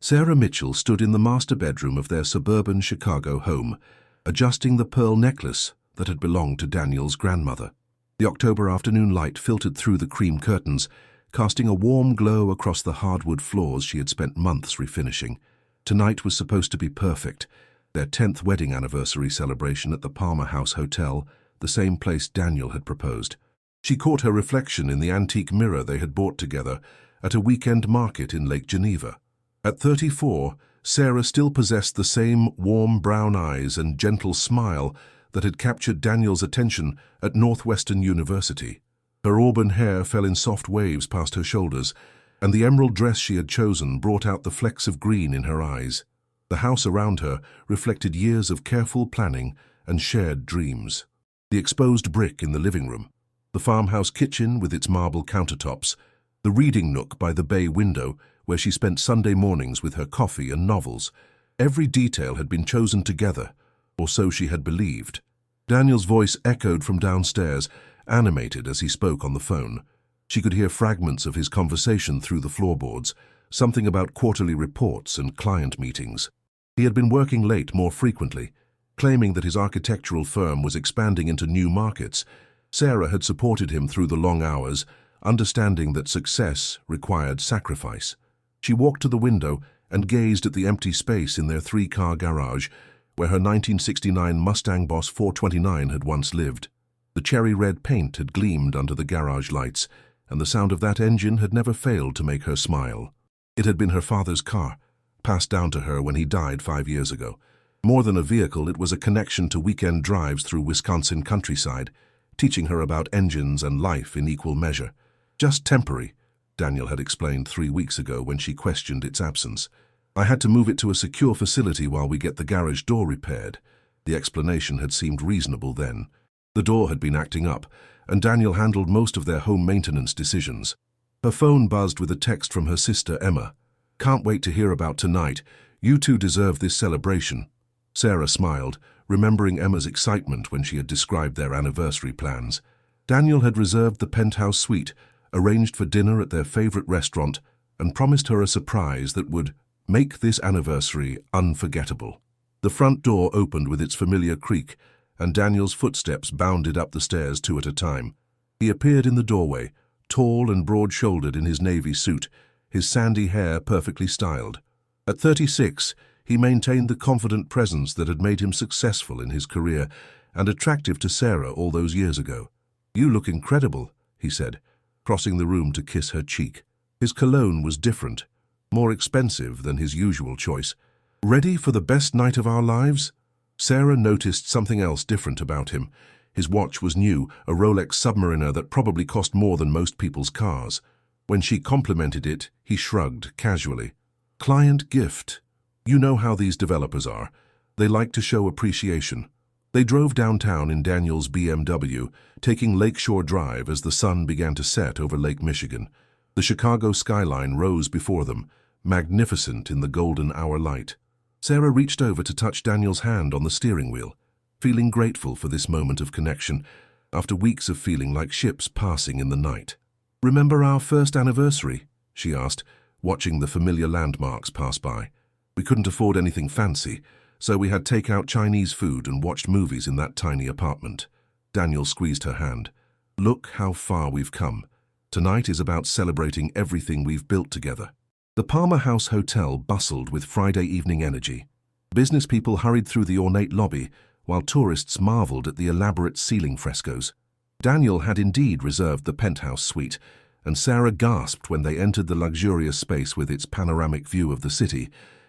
Sarah Mitchell stood in the master bedroom of their suburban Chicago home, adjusting the pearl necklace that had belonged to Daniel's grandmother. The October afternoon light filtered through the cream curtains, casting a warm glow across the hardwood floors she had spent months refinishing. Tonight was supposed to be perfect, their 10th wedding anniversary celebration at the Palmer House Hotel, the same place Daniel had proposed. She caught her reflection in the antique mirror they had bought together at a weekend market in Lake Geneva. At 34, Sarah still possessed the same warm brown eyes and gentle smile that had captured Daniel's attention at Northwestern University. Her auburn hair fell in soft waves past her shoulders, and the emerald dress she had chosen brought out the flecks of green in her eyes. The house around her reflected years of careful planning and shared dreams. The exposed brick in the living room, the farmhouse kitchen with its marble countertops, the reading nook by the bay window where she spent Sunday mornings with her coffee and novels. Every detail had been chosen together, or so she had believed. Daniel's voice echoed from downstairs, animated as he spoke on the phone. She could hear fragments of his conversation through the floorboards, something about quarterly reports and client meetings. He had been working late more frequently, claiming that his architectural firm was expanding into new markets. Sarah had supported him through the long hours, understanding that success required sacrifice. She walked to the window and gazed at the empty space in their 3-car garage, where her 1969 Mustang Boss 429 had once lived. The cherry-red paint had gleamed under the garage lights, and the sound of that engine had never failed to make her smile. It had been her father's car, passed down to her when he died 5 years ago. More than a vehicle, it was a connection to weekend drives through Wisconsin countryside, teaching her about engines and life in equal measure. Just temporary, Daniel had explained 3 weeks ago when she questioned its absence. I had to move it to a secure facility while we get the garage door repaired. The explanation had seemed reasonable then. The door had been acting up, and Daniel handled most of their home maintenance decisions. Her phone buzzed with a text from her sister Emma. "Can't wait to hear about tonight. You two deserve this celebration." Sarah smiled, remembering Emma's excitement when she had described their anniversary plans. Daniel had reserved the penthouse suite, arranged for dinner at their favorite restaurant, and promised her a surprise that would make this anniversary unforgettable. The front door opened with its familiar creak, and Daniel's footsteps bounded up the stairs 2 at a time. He appeared in the doorway, tall and broad-shouldered in his navy suit, his sandy hair perfectly styled. At 36, he maintained the confident presence that had made him successful in his career and attractive to Sarah all those years ago. "You look incredible," he said, crossing the room to kiss her cheek. His cologne was different, more expensive than his usual choice. "Ready for the best night of our lives?" Sarah noticed something else different about him. His watch was new, a Rolex Submariner that probably cost more than most people's cars. When she complimented it, he shrugged casually. "Client gift. You know how these developers are. They like to show appreciation." They drove downtown in Daniel's BMW, taking Lakeshore Drive as the sun began to set over Lake Michigan. The Chicago skyline rose before them, magnificent in the golden hour light. Sarah reached over to touch Daniel's hand on the steering wheel, feeling grateful for this moment of connection, after weeks of feeling like ships passing in the night. "Remember our first anniversary?" she asked, watching the familiar landmarks pass by. "We couldn't afford anything fancy, so we had takeout Chinese food and watched movies in that tiny apartment." Daniel squeezed her hand. "Look how far we've come. Tonight is about celebrating everything we've built together." The Palmer House Hotel bustled with Friday evening energy. Business people hurried through the ornate lobby, while tourists marveled at the elaborate ceiling frescoes. Daniel had indeed reserved the penthouse suite, and Sarah gasped when they entered the luxurious space with its panoramic view of the city.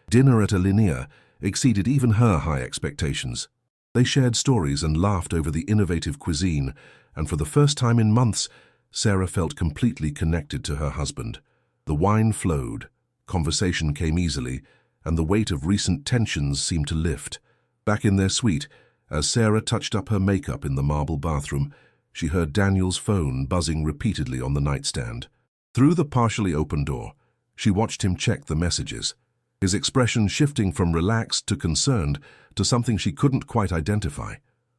Dinner at a Linnea exceeded even her high expectations. They shared stories and laughed over the innovative cuisine, and for the first time in months, Sarah felt completely connected to her husband. The wine flowed, conversation came easily, and the weight of recent tensions seemed to lift. Back in their suite, as Sarah touched up her makeup in the marble bathroom, she heard Daniel's phone buzzing repeatedly on the nightstand. Through the partially open door, she watched him check the messages, his expression shifting from relaxed to concerned to something she couldn't quite identify.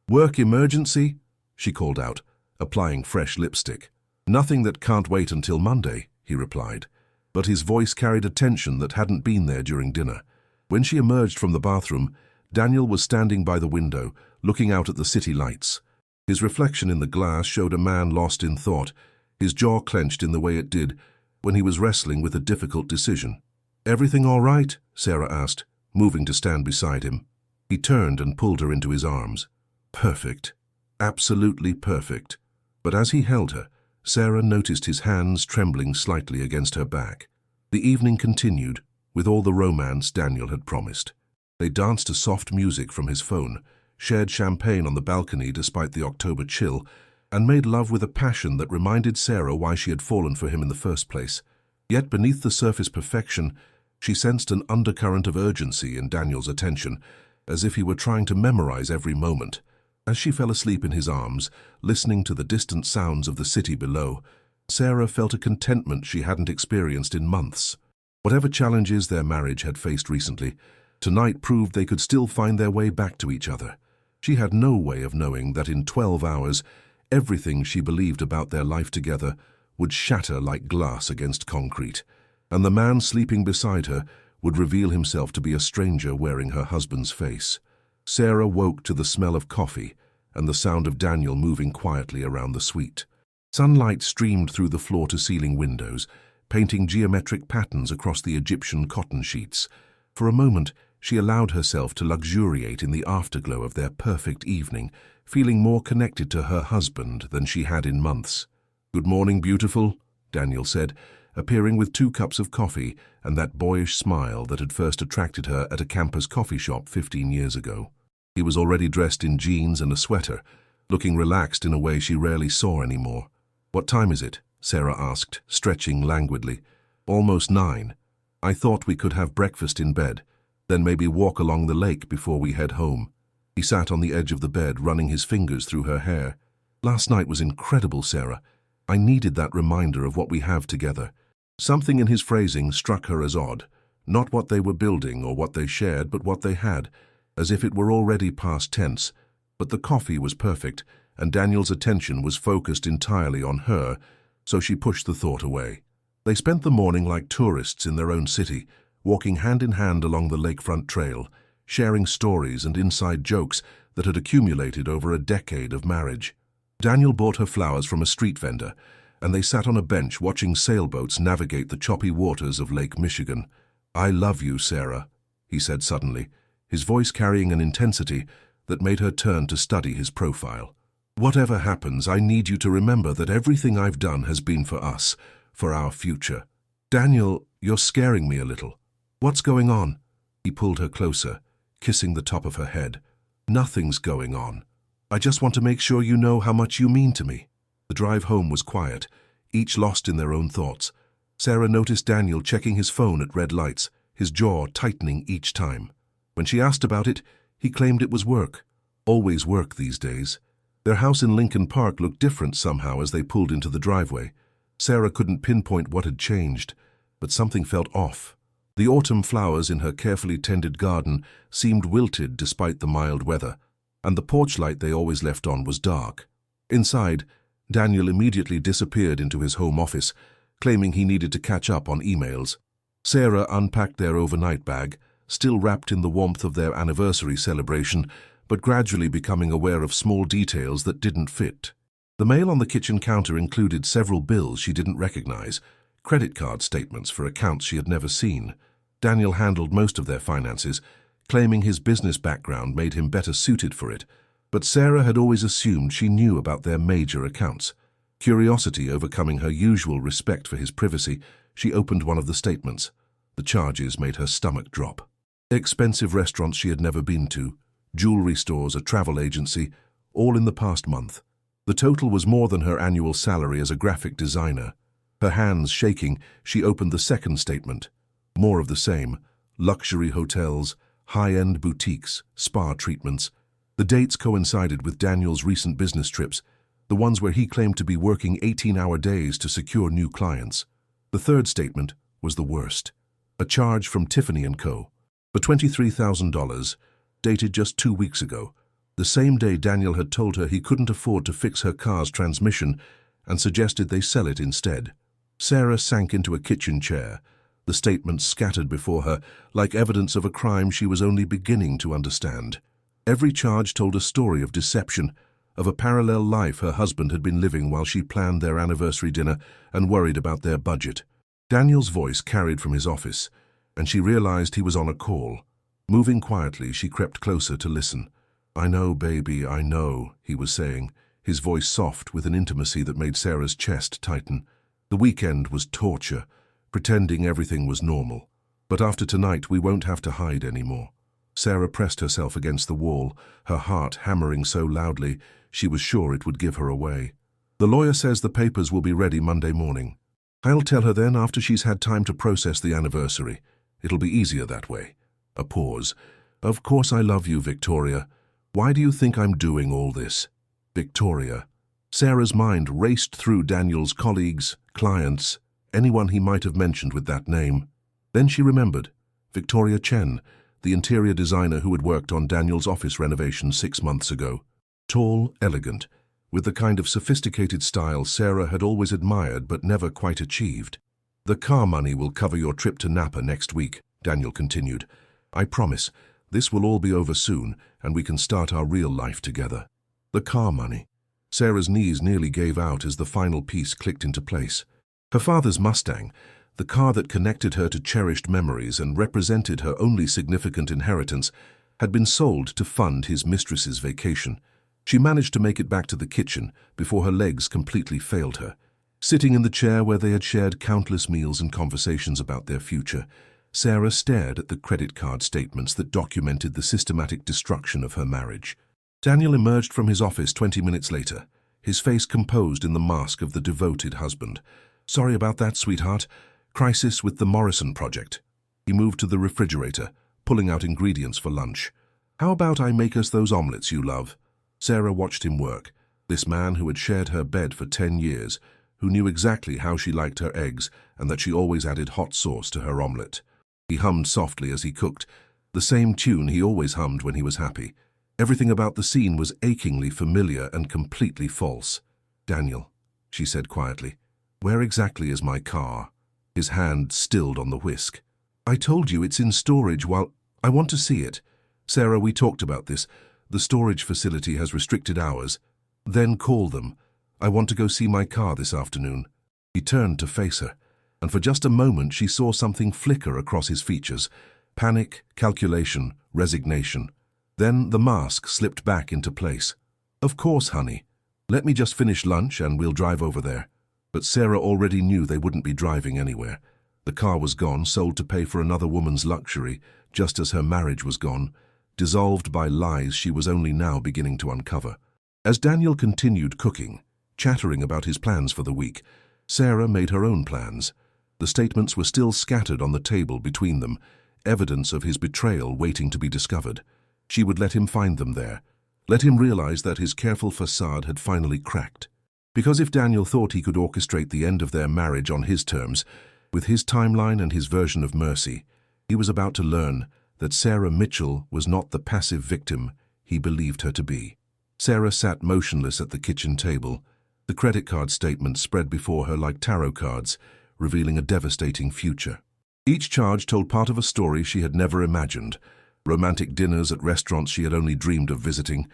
"Work emergency?" she called out, applying fresh lipstick. "Nothing that can't wait until Monday," he replied. but his voice carried a tension that hadn't been there during dinner. When she emerged from the bathroom, Daniel was standing by the window, looking out at the city lights. His reflection in the glass showed a man lost in thought, his jaw clenched in the way it did when he was wrestling with a difficult decision. "Everything all right?" Sarah asked, moving to stand beside him. He turned and pulled her into his arms. Perfect. Absolutely perfect. But as he held her, Sarah noticed his hands trembling slightly against her back. The evening continued, with all the romance Daniel had promised. They danced to soft music from his phone, shared champagne on the balcony despite the October chill, and made love with a passion that reminded Sarah why she had fallen for him in the first place. Yet beneath the surface perfection, she sensed an undercurrent of urgency in Daniel's attention, as if he were trying to memorize every moment. As she fell asleep in his arms, listening to the distant sounds of the city below, Sarah felt a contentment she hadn't experienced in months. Whatever challenges their marriage had faced recently, tonight proved they could still find their way back to each other. She had no way of knowing that in 12 hours, everything she believed about their life together would shatter like glass against concrete, and the man sleeping beside her would reveal himself to be a stranger wearing her husband's face. Sarah woke to the smell of coffee and the sound of Daniel moving quietly around the suite. Sunlight streamed through the floor-to-ceiling windows, painting geometric patterns across the Egyptian cotton sheets. For a moment, she allowed herself to luxuriate in the afterglow of their perfect evening, feeling more connected to her husband than she had in months. "Good morning, beautiful," Daniel said, appearing with 2 cups of coffee and that boyish smile that had first attracted her at a campus coffee shop 15 years ago. He was already dressed in jeans and a sweater, looking relaxed in a way she rarely saw anymore. "What time is it?" Sarah asked, stretching languidly. "Almost 9. I thought we could have breakfast in bed, then maybe walk along the lake before we head home." He sat on the edge of the bed, running his fingers through her hair. "Last night was incredible, Sarah. I needed that reminder of what we have together." Something in his phrasing struck her as odd, not what they were building or what they shared, but what they had, as if it were already past tense. But the coffee was perfect, and Daniel's attention was focused entirely on her, so she pushed the thought away. They spent the morning like tourists in their own city, walking hand in hand along the lakefront trail, sharing stories and inside jokes that had accumulated over a decade of marriage. Daniel bought her flowers from a street vendor, and they sat on a bench watching sailboats navigate the choppy waters of Lake Michigan. "I love you, Sarah," he said suddenly, his voice carrying an intensity that made her turn to study his profile. "Whatever happens, I need you to remember that everything I've done has been for us, for our future." "Daniel, you're scaring me a little. What's going on?" He pulled her closer, kissing the top of her head. "Nothing's going on. I just want to make sure you know how much you mean to me." The drive home was quiet, each lost in their own thoughts. Sarah noticed Daniel checking his phone at red lights, his jaw tightening each time. When she asked about it, he claimed it was work. Always work these days. Their house in Lincoln Park looked different somehow as they pulled into the driveway. Sarah couldn't pinpoint what had changed, but something felt off. The autumn flowers in her carefully tended garden seemed wilted despite the mild weather, and the porch light they always left on was dark. Inside, Daniel immediately disappeared into his home office, claiming he needed to catch up on emails. Sarah unpacked their overnight bag, still wrapped in the warmth of their anniversary celebration, but gradually becoming aware of small details that didn't fit. The mail on the kitchen counter included several bills she didn't recognize, credit card statements for accounts she had never seen. Daniel handled most of their finances, claiming his business background made him better suited for it, but Sarah had always assumed she knew about their major accounts. Curiosity overcoming her usual respect for his privacy, she opened one of the statements. The charges made her stomach drop. Expensive restaurants she had never been to, jewelry stores, a travel agency, all in the past month. The total was more than her annual salary as a graphic designer. Her hands shaking, she opened the second statement. More of the same: luxury hotels, high-end boutiques, spa treatments. The dates coincided with Daniel's recent business trips, the ones where he claimed to be working 18-hour days to secure new clients. The third statement was the worst. A charge from Tiffany & Co. for $23,000, dated just 2 weeks ago, the same day Daniel had told her he couldn't afford to fix her car's transmission and suggested they sell it instead. Sarah sank into a kitchen chair, the statements scattered before her like evidence of a crime she was only beginning to understand. Every charge told a story of deception, of a parallel life her husband had been living while she planned their anniversary dinner and worried about their budget. Daniel's voice carried from his office, and she realized he was on a call. Moving quietly, she crept closer to listen. "I know, baby, I know," he was saying, his voice soft with an intimacy that made Sarah's chest tighten. The weekend was torture, pretending everything was normal. But after tonight, we won't have to hide anymore. Sarah pressed herself against the wall, her heart hammering so loudly she was sure it would give her away. "The lawyer says the papers will be ready Monday morning. I'll tell her then after she's had time to process the anniversary. It'll be easier that way." A pause. "Of course I love you, Victoria. Why do you think I'm doing all this?" Victoria. Sarah's mind raced through Daniel's colleagues, clients, anyone he might have mentioned with that name. Then she remembered. Victoria Chen, the interior designer who had worked on Daniel's office renovation 6 months ago. Tall, elegant, with the kind of sophisticated style Sarah had always admired but never quite achieved. "The car money will cover your trip to Napa next week," Daniel continued. "I promise, this will all be over soon and we can start our real life together." The car money. Sarah's knees nearly gave out as the final piece clicked into place. Her father's Mustang, the car that connected her to cherished memories and represented her only significant inheritance, had been sold to fund his mistress's vacation. She managed to make it back to the kitchen before her legs completely failed her. Sitting in the chair where they had shared countless meals and conversations about their future, Sarah stared at the credit card statements that documented the systematic destruction of her marriage. Daniel emerged from his office 20 minutes later, his face composed in the mask of the devoted husband. "Sorry about that, sweetheart. Crisis with the Morrison project." He moved to the refrigerator, pulling out ingredients for lunch. "How about I make us those omelets you love?" Sarah watched him work, this man who had shared her bed for 10 years, who knew exactly how she liked her eggs and that she always added hot sauce to her omelet. He hummed softly as he cooked, the same tune he always hummed when he was happy. Everything about the scene was achingly familiar and completely false. "Daniel," she said quietly, "where exactly is my car?" His hand stilled on the whisk. "I told you it's in storage while I want to see it. Sarah, we talked about this. The storage facility has restricted hours. Then call them. I want to go see my car this afternoon." He turned to face her, and for just a moment she saw something flicker across his features. Panic, calculation, resignation. Then the mask slipped back into place. "Of course, honey. Let me just finish lunch and we'll drive over there." But Sarah already knew they wouldn't be driving anywhere. The car was gone, sold to pay for another woman's luxury, just as her marriage was gone, dissolved by lies she was only now beginning to uncover. As Daniel continued cooking, chattering about his plans for the week, Sarah made her own plans. The statements were still scattered on the table between them, evidence of his betrayal waiting to be discovered. She would let him find them there, let him realize that his careful facade had finally cracked. Because if Daniel thought he could orchestrate the end of their marriage on his terms, with his timeline and his version of mercy, he was about to learn that Sarah Mitchell was not the passive victim he believed her to be. Sarah sat motionless at the kitchen table, the credit card statements spread before her like tarot cards, revealing a devastating future. Each charge told part of a story she had never imagined. Romantic dinners at restaurants she had only dreamed of visiting,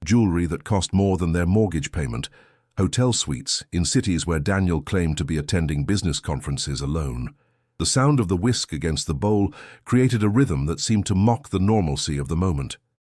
jewelry that cost more than their mortgage payment, hotel suites in cities where Daniel claimed to be attending business conferences alone. The sound of the whisk against the bowl created a rhythm that seemed to mock the normalcy of the moment.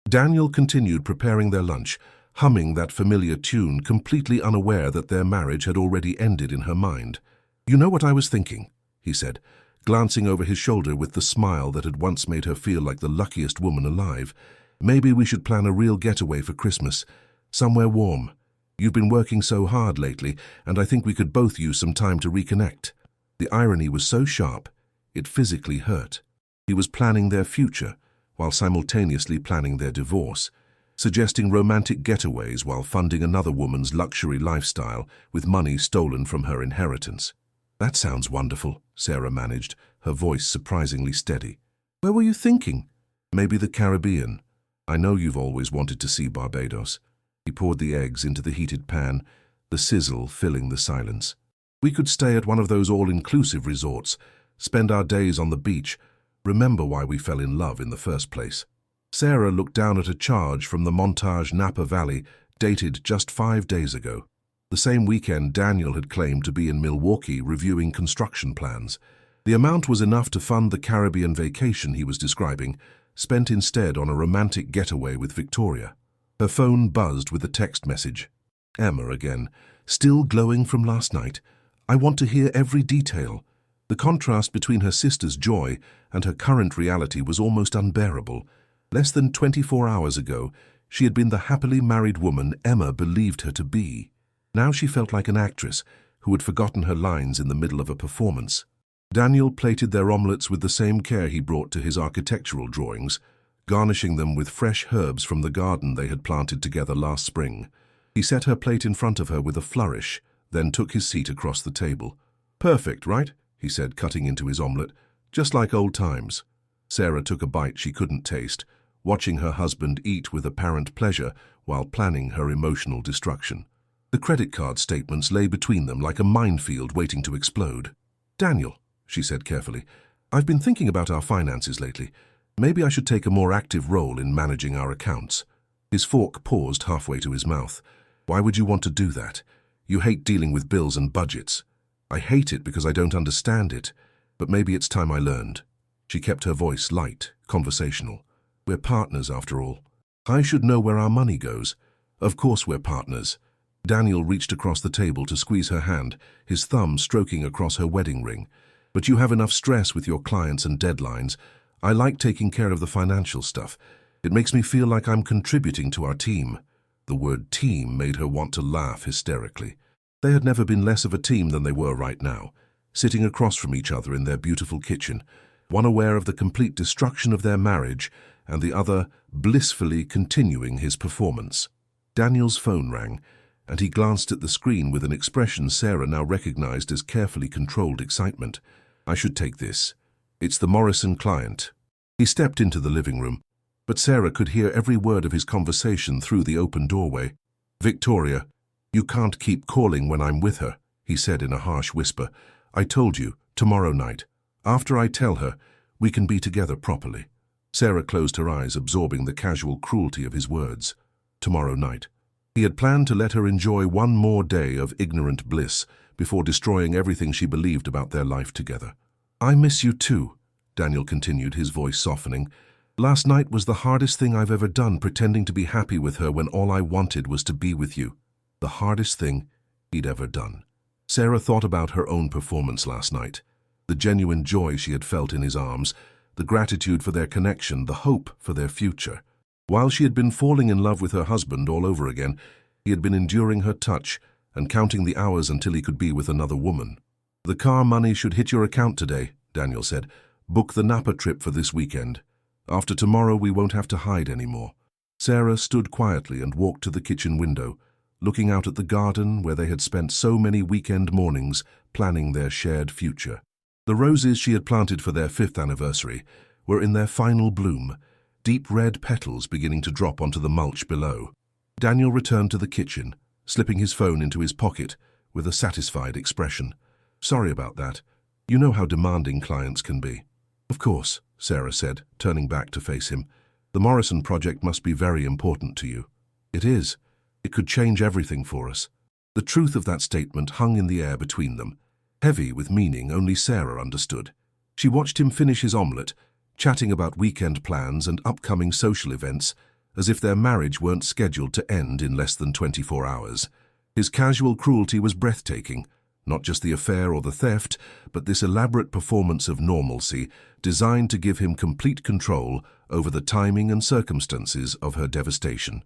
Daniel continued preparing their lunch, humming that familiar tune, completely unaware that their marriage had already ended in her mind. "You know what I was thinking," he said, glancing over his shoulder with the smile that had once made her feel like the luckiest woman alive. "Maybe we should plan a real getaway for Christmas, somewhere warm. You've been working so hard lately, and I think we could both use some time to reconnect." The irony was so sharp, it physically hurt. He was planning their future, while simultaneously planning their divorce, suggesting romantic getaways while funding another woman's luxury lifestyle with money stolen from her inheritance. "That sounds wonderful," Sarah managed, her voice surprisingly steady. "Where were you thinking?" "Maybe the Caribbean. I know you've always wanted to see Barbados." He poured the eggs into the heated pan, the sizzle filling the silence. We could stay at one of those all-inclusive resorts, spend our days on the beach, remember why we fell in love in the first place. Sarah looked down at a charge from the Montage Napa Valley, dated just 5 days ago. The same weekend Daniel had claimed to be in Milwaukee reviewing construction plans. The amount was enough to fund the Caribbean vacation he was describing, spent instead on a romantic getaway with Victoria. Her phone buzzed with a text message. Emma again, still glowing from last night. I want to hear every detail. The contrast between her sister's joy and her current reality was almost unbearable. Less than 24 hours ago, she had been the happily married woman Emma believed her to be. Now she felt like an actress who had forgotten her lines in the middle of a performance. Daniel plated their omelettes with the same care he brought to his architectural drawings, garnishing them with fresh herbs from the garden they had planted together last spring. He set her plate in front of her with a flourish, then took his seat across the table. Perfect, right? He said, cutting into his omelette. Just like old times. Sarah took a bite she couldn't taste, watching her husband eat with apparent pleasure while planning her emotional destruction. The credit card statements lay between them like a minefield waiting to explode. Daniel, she said carefully, I've been thinking about our finances lately. Maybe I should take a more active role in managing our accounts. His fork paused halfway to his mouth. Why would you want to do that? You hate dealing with bills and budgets. I hate it because I don't understand it, but maybe it's time I learned. She kept her voice light, conversational. We're partners, after all. I should know where our money goes. Of course we're partners. Daniel reached across the table to squeeze her hand, his thumb stroking across her wedding ring. But you have enough stress with your clients and deadlines. I like taking care of the financial stuff. It makes me feel like I'm contributing to our team. The word team made her want to laugh hysterically. They had never been less of a team than they were right now, sitting across from each other in their beautiful kitchen, one aware of the complete destruction of their marriage and the other blissfully continuing his performance. Daniel's phone rang, and he glanced at the screen with an expression Sarah now recognized as carefully controlled excitement. I should take this. It's the Morrison client. He stepped into the living room, but Sarah could hear every word of his conversation through the open doorway. Victoria, you can't keep calling when I'm with her, he said in a harsh whisper. I told you, tomorrow night. After I tell her, we can be together properly. Sarah closed her eyes, absorbing the casual cruelty of his words. Tomorrow night. He had planned to let her enjoy one more day of ignorant bliss before destroying everything she believed about their life together. I miss you too, Daniel continued, his voice softening. Last night was the hardest thing I've ever done, pretending to be happy with her when all I wanted was to be with you. The hardest thing he'd ever done. Sarah thought about her own performance last night, the genuine joy she had felt in his arms, the gratitude for their connection, the hope for their future. While she had been falling in love with her husband all over again, he had been enduring her touch and counting the hours until he could be with another woman. The car money should hit your account today, Daniel said. Book the Napa trip for this weekend. After tomorrow we won't have to hide anymore. Sarah stood quietly and walked to the kitchen window, looking out at the garden where they had spent so many weekend mornings planning their shared future. The roses she had planted for their 5th anniversary were in their final bloom, deep red petals beginning to drop onto the mulch below. Daniel returned to the kitchen, slipping his phone into his pocket with a satisfied expression. Sorry about that. You know how demanding clients can be. Of course, Sarah said, turning back to face him. The Morrison project must be very important to you. It is. It could change everything for us. The truth of that statement hung in the air between them, heavy with meaning only Sarah understood. She watched him finish his omelette, chatting about weekend plans and upcoming social events, as if their marriage weren't scheduled to end in less than 24 hours. His casual cruelty was breathtaking, not just the affair or the theft, but this elaborate performance of normalcy designed to give him complete control over the timing and circumstances of her devastation.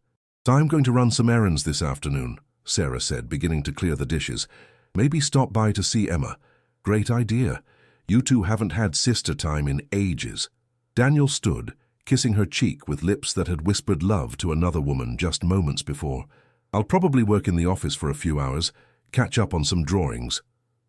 I'm going to run some errands this afternoon, Sarah said, beginning to clear the dishes. Maybe stop by to see Emma. Great idea. You two haven't had sister time in ages. Daniel stood, kissing her cheek with lips that had whispered love to another woman just moments before. I'll probably work in the office for a few hours, catch up on some drawings.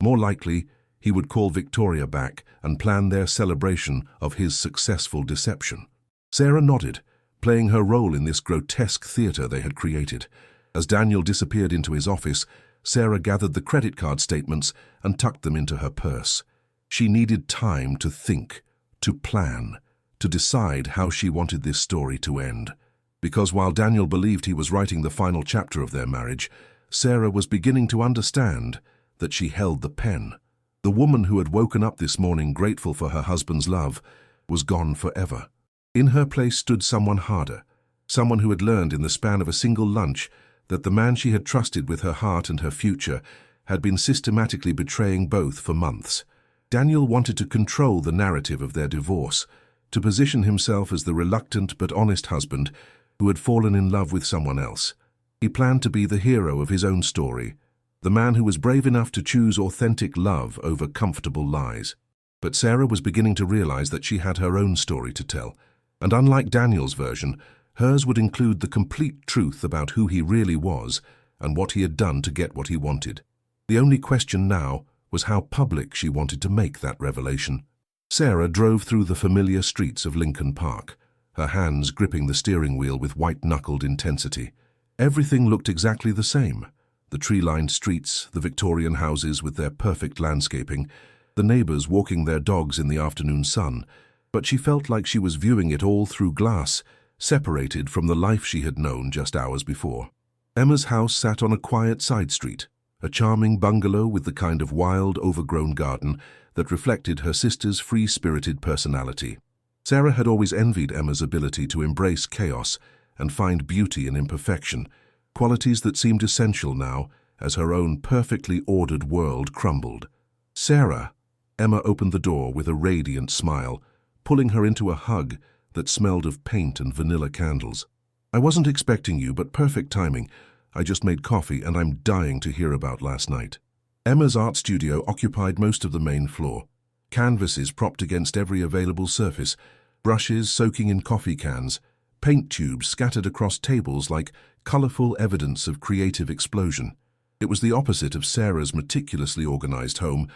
More likely, he would call Victoria back and plan their celebration of his successful deception. Sarah nodded, playing her role in this grotesque theater they had created. As Daniel disappeared into his office, Sarah gathered the credit card statements and tucked them into her purse. She needed time to think, to plan, to decide how she wanted this story to end. Because while Daniel believed he was writing the final chapter of their marriage, Sarah was beginning to understand that she held the pen. The woman who had woken up this morning grateful for her husband's love was gone forever. In her place stood someone harder, someone who had learned in the span of a single lunch that the man she had trusted with her heart and her future had been systematically betraying both for months. Daniel wanted to control the narrative of their divorce, to position himself as the reluctant but honest husband who had fallen in love with someone else. He planned to be the hero of his own story, the man who was brave enough to choose authentic love over comfortable lies. But Sarah was beginning to realize that she had her own story to tell, and unlike Daniel's version, hers would include the complete truth about who he really was and what he had done to get what he wanted. The only question now was how public she wanted to make that revelation. Sarah drove through the familiar streets of Lincoln Park, her hands gripping the steering wheel with white-knuckled intensity. Everything looked exactly the same. The tree-lined streets, the Victorian houses with their perfect landscaping, the neighbors walking their dogs in the afternoon sun, but she felt like she was viewing it all through glass, separated from the life she had known just hours before. Emma's house sat on a quiet side street, a charming bungalow with the kind of wild, overgrown garden that reflected her sister's free-spirited personality. Sarah had always envied Emma's ability to embrace chaos and find beauty in imperfection, qualities that seemed essential now as her own perfectly ordered world crumbled. "Sarah," Emma opened the door with a radiant smile, pulling her into a hug that smelled of paint and vanilla candles. "I wasn't expecting you, but perfect timing. I just made coffee and I'm dying to hear about last night." Emma's art studio occupied most of the main floor. Canvases propped against every available surface, brushes soaking in coffee cans, paint tubes scattered across tables like colorful evidence of creative explosion. It was the opposite of Sarah's meticulously organized home,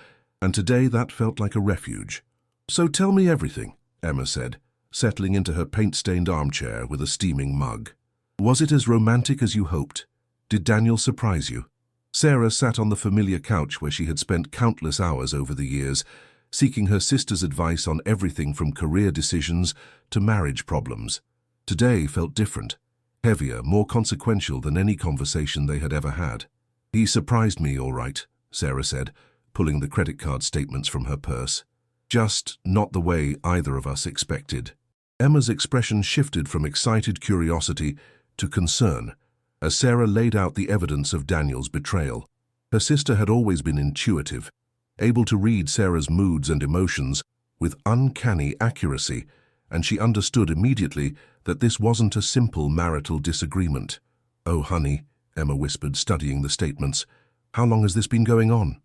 and today that felt like a refuge. "So tell me everything," Emma said, settling into her paint-stained armchair with a steaming mug. "Was it as romantic as you hoped? Did Daniel surprise you?" Sarah sat on the familiar couch where she had spent countless hours over the years, seeking her sister's advice on everything from career decisions to marriage problems. Today felt different, heavier, more consequential than any conversation they had ever had. "He surprised me, all right," Sarah said, pulling the credit card statements from her purse. "Just not the way either of us expected." Emma's expression shifted from excited curiosity to concern as Sarah laid out the evidence of Daniel's betrayal. Her sister had always been intuitive, able to read Sarah's moods and emotions with uncanny accuracy, and she understood immediately that this wasn't a simple marital disagreement. "Oh, honey," Emma whispered, studying the statements. "How long has this been going on?"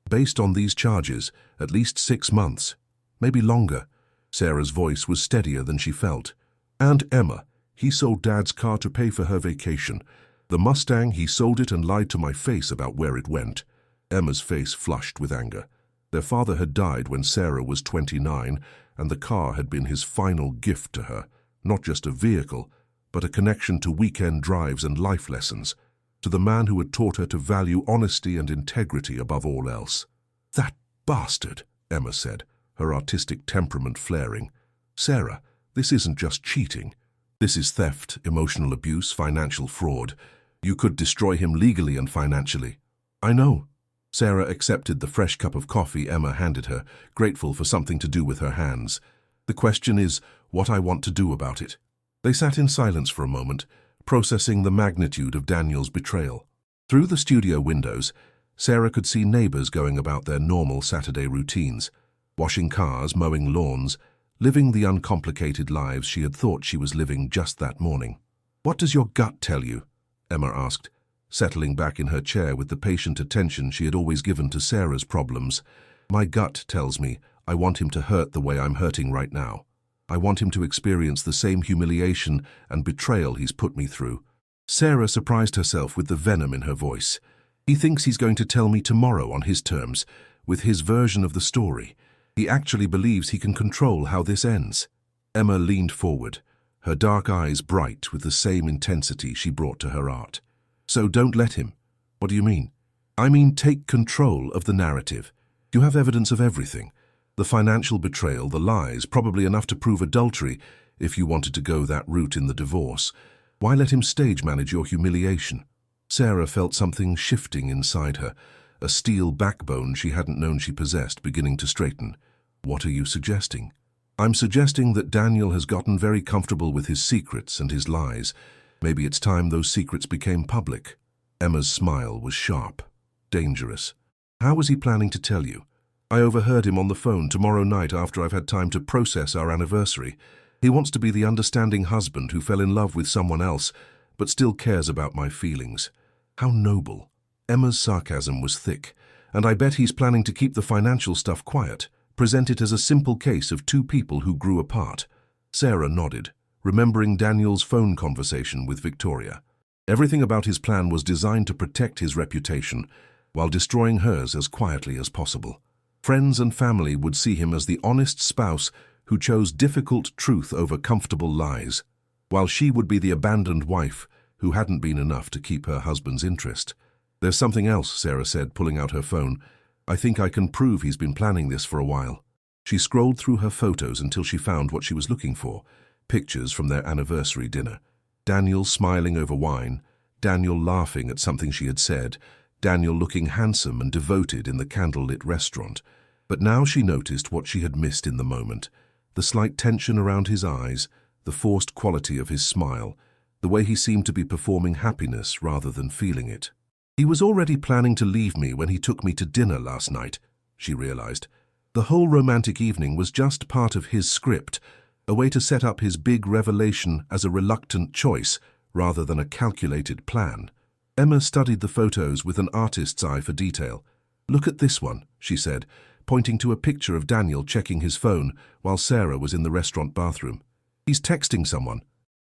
"Based on these charges, at least 6 months. Maybe longer." Sarah's voice was steadier than she felt. "And Emma, he sold Dad's car to pay for her vacation. The Mustang, he sold it and lied to my face about where it went." Emma's face flushed with anger. Their father had died when Sarah was 29, and the car had been his final gift to her, not just a vehicle, but a connection to weekend drives and life lessons, to the man who had taught her to value honesty and integrity above all else. "That bastard," Emma said, her artistic temperament flaring. "Sarah, this isn't just cheating. This is theft, emotional abuse, financial fraud. You could destroy him legally and financially." "I know." Sarah accepted the fresh cup of coffee Emma handed her, grateful for something to do with her hands. "The question is what I want to do about it." They sat in silence for a moment, processing the magnitude of Daniel's betrayal. Through the studio windows, Sarah could see neighbors going about their normal Saturday routines, washing cars, mowing lawns, living the uncomplicated lives she had thought she was living just that morning. "What does your gut tell you?" Emma asked, settling back in her chair with the patient attention she had always given to Sarah's problems. "My gut tells me I want him to hurt the way I'm hurting right now. I want him to experience the same humiliation and betrayal he's put me through." Sarah surprised herself with the venom in her voice. "He thinks he's going to tell me tomorrow on his terms, with his version of the story. He actually believes he can control how this ends." Emma leaned forward, her dark eyes bright with the same intensity she brought to her art. "So don't let him." "What do you mean?" I mean, take control of the narrative. You have evidence of everything. The financial betrayal, the lies, probably enough to prove adultery if you wanted to go that route in the divorce. Why let him stage manage your humiliation? Sarah felt something shifting inside her, a steel backbone she hadn't known she possessed beginning to straighten. What are you suggesting? I'm suggesting that Daniel has gotten very comfortable with his secrets and his lies. Maybe it's time those secrets became public. Emma's smile was sharp, dangerous. How was he planning to tell you? I overheard him on the phone tomorrow night after I've had time to process our anniversary. He wants to be the understanding husband who fell in love with someone else, but still cares about my feelings. How noble. Emma's sarcasm was thick, and I bet he's planning to keep the financial stuff quiet, present it as a simple case of two people who grew apart. Sarah nodded, remembering Daniel's phone conversation with Victoria. Everything about his plan was designed to protect his reputation, while destroying hers as quietly as possible. Friends and family would see him as the honest spouse who chose difficult truth over comfortable lies, while she would be the abandoned wife who hadn't been enough to keep her husband's interest. There's something else, Sarah said, pulling out her phone. I think I can prove he's been planning this for a while. She scrolled through her photos until she found what she was looking for, pictures from their anniversary dinner. Daniel smiling over wine, Daniel laughing at something she had said, Daniel looking handsome and devoted in the candlelit restaurant. But now she noticed what she had missed in the moment, the slight tension around his eyes, the forced quality of his smile, the way he seemed to be performing happiness rather than feeling it. He was already planning to leave me when he took me to dinner last night, she realized. The whole romantic evening was just part of his script, a way to set up his big revelation as a reluctant choice rather than a calculated plan. Emma studied the photos with an artist's eye for detail. Look at this one, she said, pointing to a picture of Daniel checking his phone while Sarah was in the restaurant bathroom. He's texting someone.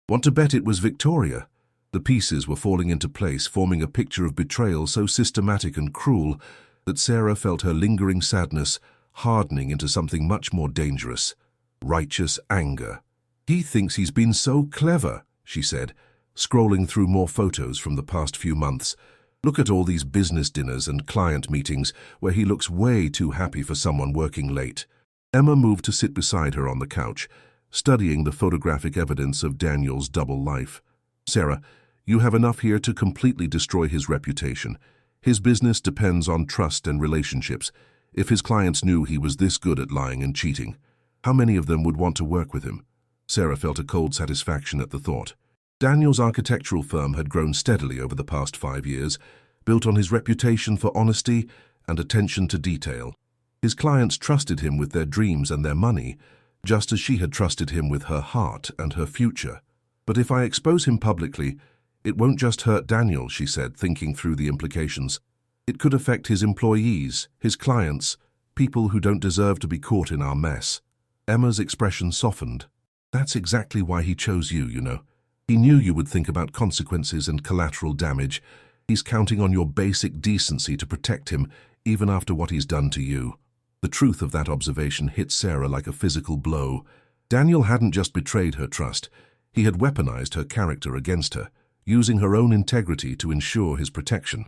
Want to bet it was Victoria? The pieces were falling into place, forming a picture of betrayal so systematic and cruel that Sarah felt her lingering sadness hardening into something much more dangerous. Righteous anger. He thinks he's been so clever, she said, scrolling through more photos from the past few months. Look at all these business dinners and client meetings where he looks way too happy for someone working late. Emma moved to sit beside her on the couch, studying the photographic evidence of Daniel's double life. Sarah, you have enough here to completely destroy his reputation. His business depends on trust and relationships. If his clients knew he was this good at lying and cheating, how many of them would want to work with him? Sarah felt a cold satisfaction at the thought. Daniel's architectural firm had grown steadily over the past 5 years, built on his reputation for honesty and attention to detail. His clients trusted him with their dreams and their money, just as she had trusted him with her heart and her future. But if I expose him publicly, it won't just hurt Daniel, she said, thinking through the implications. It could affect his employees, his clients, people who don't deserve to be caught in our mess. Emma's expression softened. That's exactly why he chose you, you know. He knew you would think about consequences and collateral damage. He's counting on your basic decency to protect him, even after what he's done to you. The truth of that observation hit Sarah like a physical blow. Daniel hadn't just betrayed her trust. He had weaponized her character against her, using her own integrity to ensure his protection.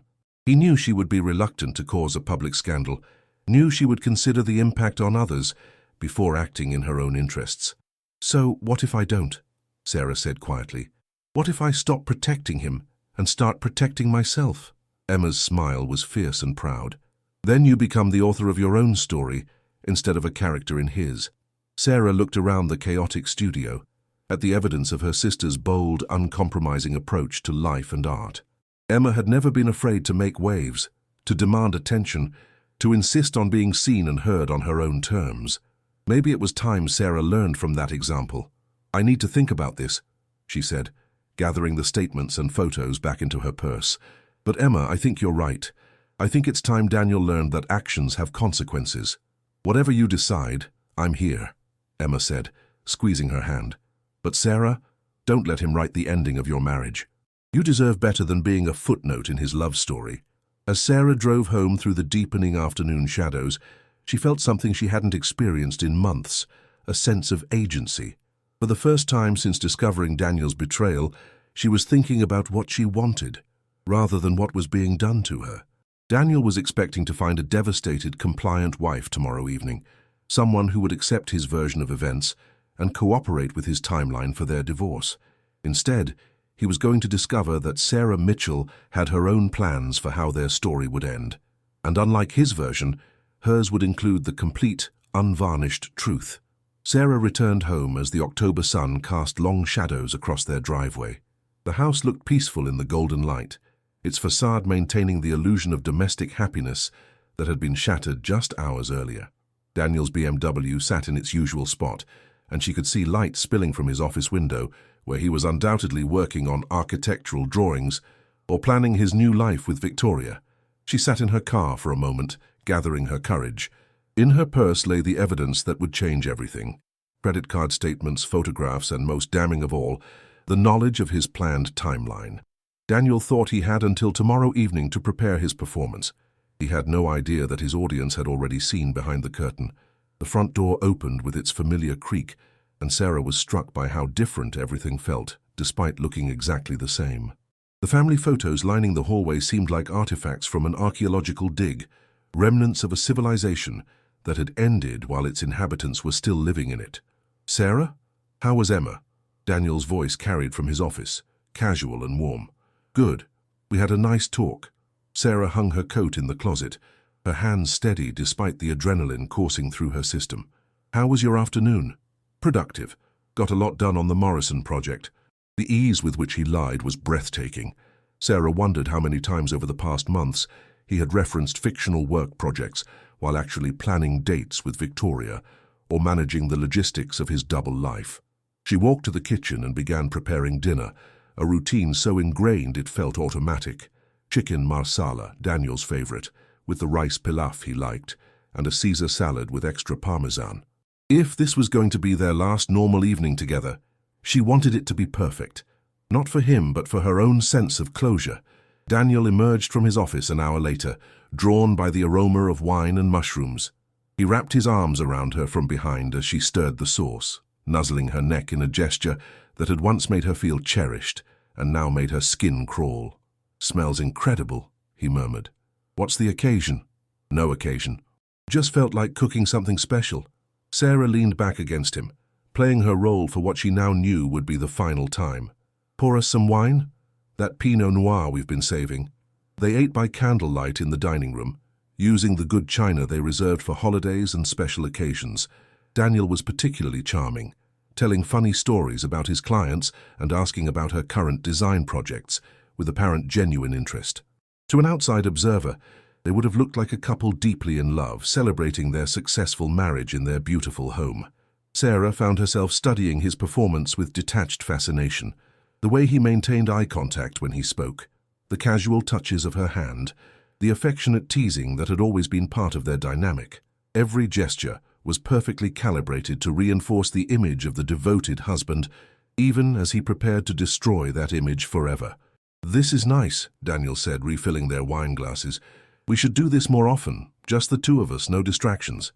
He knew she would be reluctant to cause a public scandal, knew she would consider the impact on others before acting in her own interests. So, what if I don't? Sarah said quietly. What if I stop protecting him and start protecting myself? Emma's smile was fierce and proud. Then you become the author of your own story instead of a character in his. Sarah looked around the chaotic studio, at the evidence of her sister's bold, uncompromising approach to life and art. Emma had never been afraid to make waves, to demand attention, to insist on being seen and heard on her own terms. Maybe it was time Sarah learned from that example. I need to think about this, she said, gathering the statements and photos back into her purse. But Emma, I think you're right. I think it's time Daniel learned that actions have consequences. Whatever you decide, I'm here, Emma said, squeezing her hand. But Sarah, don't let him write the ending of your marriage. You deserve better than being a footnote in his love story. As Sarah drove home through the deepening afternoon shadows, she felt something she hadn't experienced in months, a sense of agency. For the first time since discovering Daniel's betrayal, she was thinking about what she wanted, rather than what was being done to her. Daniel was expecting to find a devastated, compliant wife tomorrow evening, someone who would accept his version of events and cooperate with his timeline for their divorce. Instead, he was going to discover that Sarah Mitchell had her own plans for how their story would end. And unlike his version, hers would include the complete, unvarnished truth. Sarah returned home as the October sun cast long shadows across their driveway. The house looked peaceful in the golden light, its facade maintaining the illusion of domestic happiness that had been shattered just hours earlier. Daniel's BMW sat in its usual spot, and she could see light spilling from his office window, where he was undoubtedly working on architectural drawings or planning his new life with Victoria. She sat in her car for a moment, gathering her courage. In her purse lay the evidence that would change everything. Credit card statements, photographs, and most damning of all, the knowledge of his planned timeline. Daniel thought he had until tomorrow evening to prepare his performance. He had no idea that his audience had already seen behind the curtain. The front door opened with its familiar creak, and Sarah was struck by how different everything felt, despite looking exactly the same. The family photos lining the hallway seemed like artifacts from an archaeological dig, remnants of a civilization that had ended while its inhabitants were still living in it. "Sarah? How was Emma?" Daniel's voice carried from his office, casual and warm. "Good. We had a nice talk." Sarah hung her coat in the closet, her hands steady despite the adrenaline coursing through her system. "How was your afternoon?" "Productive. Got a lot done on the Morrison project." The ease with which he lied was breathtaking. Sarah wondered how many times over the past months he had referenced fictional work projects while actually planning dates with Victoria or managing the logistics of his double life. She walked to the kitchen and began preparing dinner, a routine so ingrained it felt automatic. Chicken marsala, Daniel's favorite, with the rice pilaf he liked, and a Caesar salad with extra parmesan. If this was going to be their last normal evening together, she wanted it to be perfect. Not for him, but for her own sense of closure. Daniel emerged from his office an hour later, drawn by the aroma of wine and mushrooms. He wrapped his arms around her from behind as she stirred the sauce, nuzzling her neck in a gesture that had once made her feel cherished and now made her skin crawl. "Smells incredible," he murmured. "What's the occasion?" "No occasion. Just felt like cooking something special." Sarah leaned back against him, playing her role for what she now knew would be the final time. "Pour us some wine? That Pinot Noir we've been saving." They ate by candlelight in the dining room, using the good china they reserved for holidays and special occasions. Daniel was particularly charming, telling funny stories about his clients and asking about her current design projects, with apparent genuine interest. To an outside observer, they would have looked like a couple deeply in love, celebrating their successful marriage in their beautiful home. Sarah found herself studying his performance with detached fascination. The way he maintained eye contact when he spoke, the casual touches of her hand, the affectionate teasing that had always been part of their dynamic. Every gesture was perfectly calibrated to reinforce the image of the devoted husband, even as he prepared to destroy that image forever. "This is nice," Daniel said, refilling their wine glasses. "We should do this more often, just the two of us, no distractions."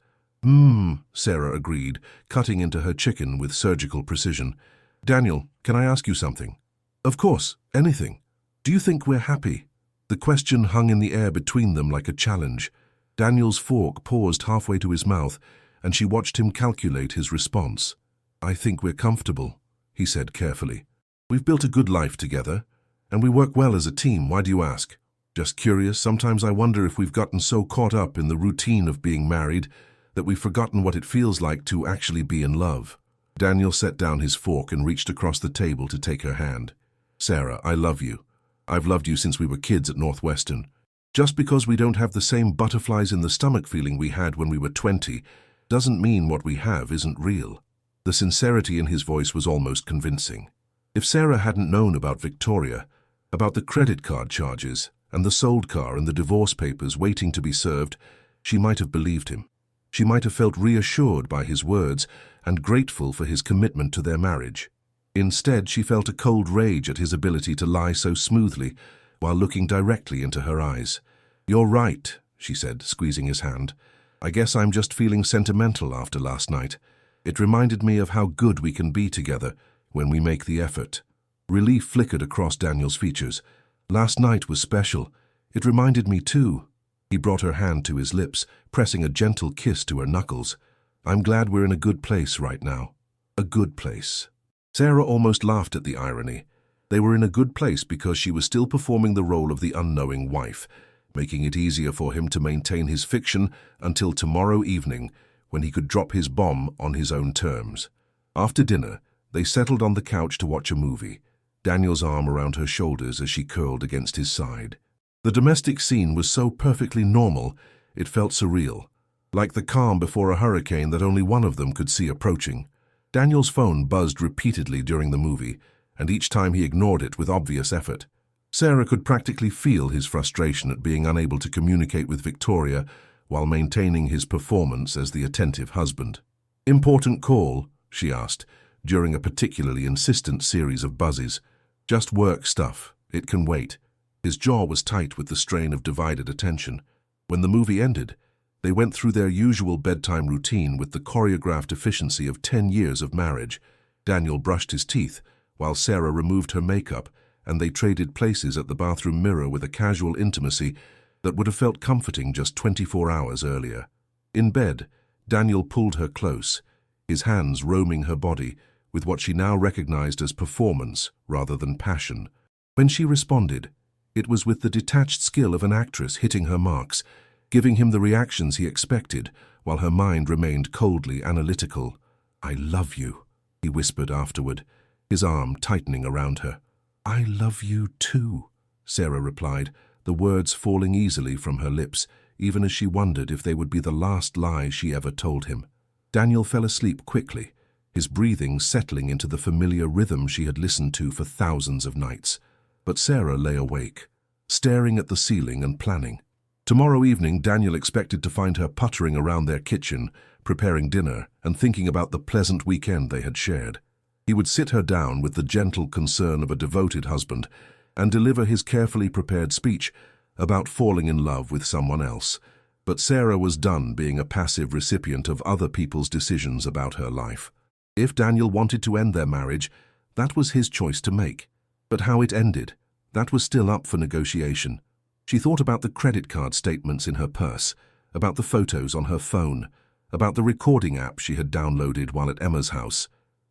Sarah agreed, cutting into her chicken with surgical precision. "Daniel, can I ask you something?" "Of course, anything." "Do you think we're happy?" The question hung in the air between them like a challenge. Daniel's fork paused halfway to his mouth, and she watched him calculate his response. "I think we're comfortable," he said carefully. "We've built a good life together, and we work well as a team. Why do you ask?" "Just curious. Sometimes I wonder if we've gotten so caught up in the routine of being married that we've forgotten what it feels like to actually be in love." Daniel set down his fork and reached across the table to take her hand. "Sarah, I love you. I've loved you since we were kids at Northwestern. Just because we don't have the same butterflies in the stomach feeling we had when we were 20 doesn't mean what we have isn't real." The sincerity in his voice was almost convincing. If Sarah hadn't known about Victoria, about the credit card charges, and the sold car and the divorce papers waiting to be served, she might have believed him. She might have felt reassured by his words and grateful for his commitment to their marriage. Instead, she felt a cold rage at his ability to lie so smoothly while looking directly into her eyes. "You're right," she said, squeezing his hand. "I guess I'm just feeling sentimental after last night. It reminded me of how good we can be together when we make the effort." Relief flickered across Daniel's features. "Last night was special. It reminded me too." He brought her hand to his lips, pressing a gentle kiss to her knuckles. "I'm glad we're in a good place right now." A good place. Sarah almost laughed at the irony. They were in a good place because she was still performing the role of the unknowing wife, making it easier for him to maintain his fiction until tomorrow evening, when he could drop his bomb on his own terms. After dinner, they settled on the couch to watch a movie, Daniel's arm around her shoulders as she curled against his side. The domestic scene was so perfectly normal, it felt surreal, like the calm before a hurricane that only one of them could see approaching. Daniel's phone buzzed repeatedly during the movie, and each time he ignored it with obvious effort. Sarah could practically feel his frustration at being unable to communicate with Victoria while maintaining his performance as the attentive husband. "Important call?" she asked, during a particularly insistent series of buzzes. "Just work stuff. It can wait." His jaw was tight with the strain of divided attention. When the movie ended, they went through their usual bedtime routine with the choreographed efficiency of 10 years of marriage. Daniel brushed his teeth, while Sarah removed her makeup, and they traded places at the bathroom mirror with a casual intimacy that would have felt comforting just 24 hours earlier. In bed, Daniel pulled her close, his hands roaming her body with what she now recognized as performance rather than passion. When she responded, it was with the detached skill of an actress hitting her marks, giving him the reactions he expected, while her mind remained coldly analytical. "I love you," he whispered afterward, his arm tightening around her. "I love you too," Sarah replied, the words falling easily from her lips, even as she wondered if they would be the last lie she ever told him. Daniel fell asleep quickly, his breathing settling into the familiar rhythm she had listened to for thousands of nights. But Sarah lay awake, staring at the ceiling and planning. Tomorrow evening, Daniel expected to find her puttering around their kitchen, preparing dinner and thinking about the pleasant weekend they had shared. He would sit her down with the gentle concern of a devoted husband and deliver his carefully prepared speech about falling in love with someone else. But Sarah was done being a passive recipient of other people's decisions about her life. If Daniel wanted to end their marriage, that was his choice to make. But how it ended, that was still up for negotiation. She thought about the credit card statements in her purse, about the photos on her phone, about the recording app she had downloaded while at Emma's house.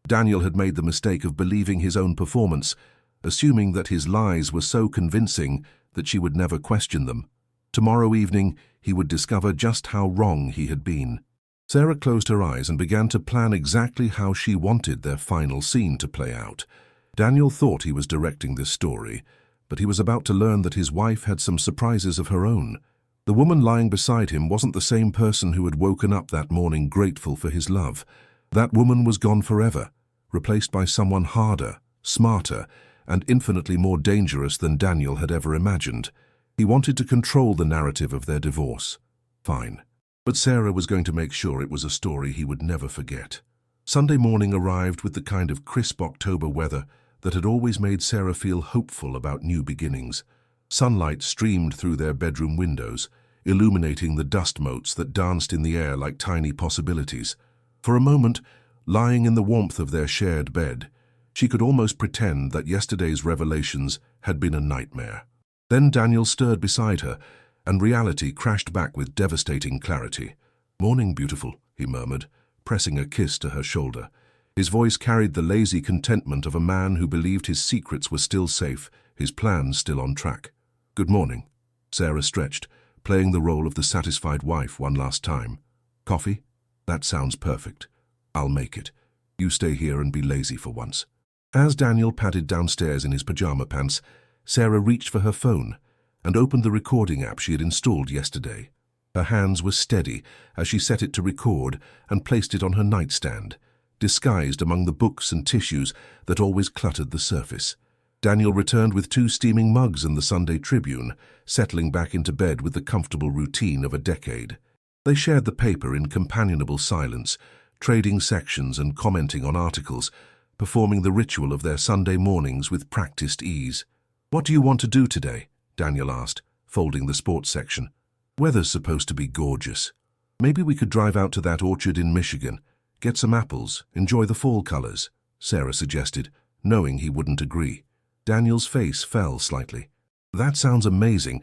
Daniel had made the mistake of believing his own performance, assuming that his lies were so convincing that she would never question them. Tomorrow evening, he would discover just how wrong he had been. Sarah closed her eyes and began to plan exactly how she wanted their final scene to play out. Daniel thought he was directing this story, but he was about to learn that his wife had some surprises of her own. The woman lying beside him wasn't the same person who had woken up that morning grateful for his love. That woman was gone forever, replaced by someone harder, smarter, and infinitely more dangerous than Daniel had ever imagined. He wanted to control the narrative of their divorce. Fine. But Sarah was going to make sure it was a story he would never forget. Sunday morning arrived with the kind of crisp October weather that had always made Sarah feel hopeful about new beginnings. Sunlight streamed through their bedroom windows, illuminating the dust motes that danced in the air like tiny possibilities. For a moment, lying in the warmth of their shared bed, she could almost pretend that yesterday's revelations had been a nightmare. Then Daniel stirred beside her, and reality crashed back with devastating clarity. "Morning, beautiful," he murmured, pressing a kiss to her shoulder. His voice carried the lazy contentment of a man who believed his secrets were still safe, his plans still on track. "Good morning." Sarah stretched, playing the role of the satisfied wife one last time. "Coffee? That sounds perfect. I'll make it. You stay here and be lazy for once." As Daniel padded downstairs in his pajama pants, Sarah reached for her phone and opened the recording app she had installed yesterday. Her hands were steady as she set it to record and placed it on her nightstand, disguised among the books and tissues that always cluttered the surface. Daniel returned with 2 steaming mugs and the Sunday Tribune, settling back into bed with the comfortable routine of a decade. They shared the paper in companionable silence, trading sections and commenting on articles, performing the ritual of their Sunday mornings with practiced ease. "What do you want to do today?" Daniel asked, folding the sports section. "Weather's supposed to be gorgeous. Maybe we could drive out to that orchard in Michigan, get some apples, enjoy the fall colors," Sarah suggested, knowing he wouldn't agree. Daniel's face fell slightly. "That sounds amazing,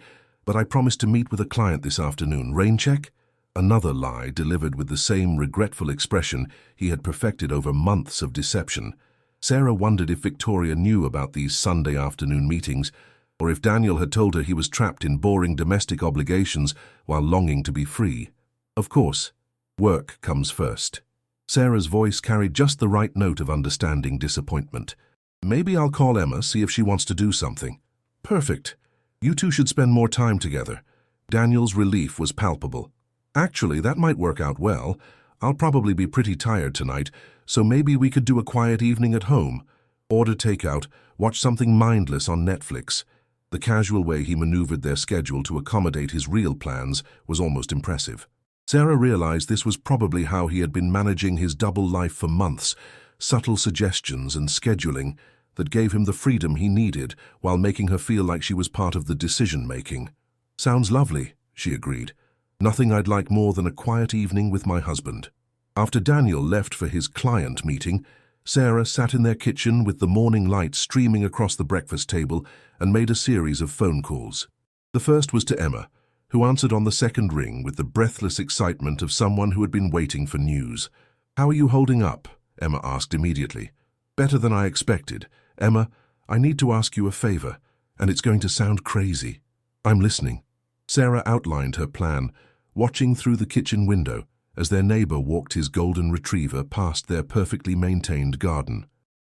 But I promised to meet with a client this afternoon. Rain check? Another lie delivered with the same regretful expression he had perfected over months of deception. Sarah wondered if Victoria knew about these Sunday afternoon meetings, or if Daniel had told her he was trapped in boring domestic obligations while longing to be free. Of course, work comes first. Sarah's voice carried just the right note of understanding disappointment. Maybe I'll call Emma, see if she wants to do something. Perfect. You two should spend more time together. Daniel's relief was palpable. Actually, that might work out well. I'll probably be pretty tired tonight, so maybe we could do a quiet evening at home. Order takeout, watch something mindless on Netflix. The casual way he maneuvered their schedule to accommodate his real plans was almost impressive. Sarah realized this was probably how he had been managing his double life for months, subtle suggestions and scheduling that gave him the freedom he needed while making her feel like she was part of the decision-making. Sounds lovely, she agreed. Nothing I'd like more than a quiet evening with my husband. After Daniel left for his client meeting, Sarah sat in their kitchen with the morning light streaming across the breakfast table and made a series of phone calls. The first was to Emma, who answered on the second ring with the breathless excitement of someone who had been waiting for news. "How are you holding up?" Emma asked immediately. "Better than I expected. Emma, I need to ask you a favor, and it's going to sound crazy." "I'm listening." Sarah outlined her plan, watching through the kitchen window as their neighbor walked his golden retriever past their perfectly maintained garden.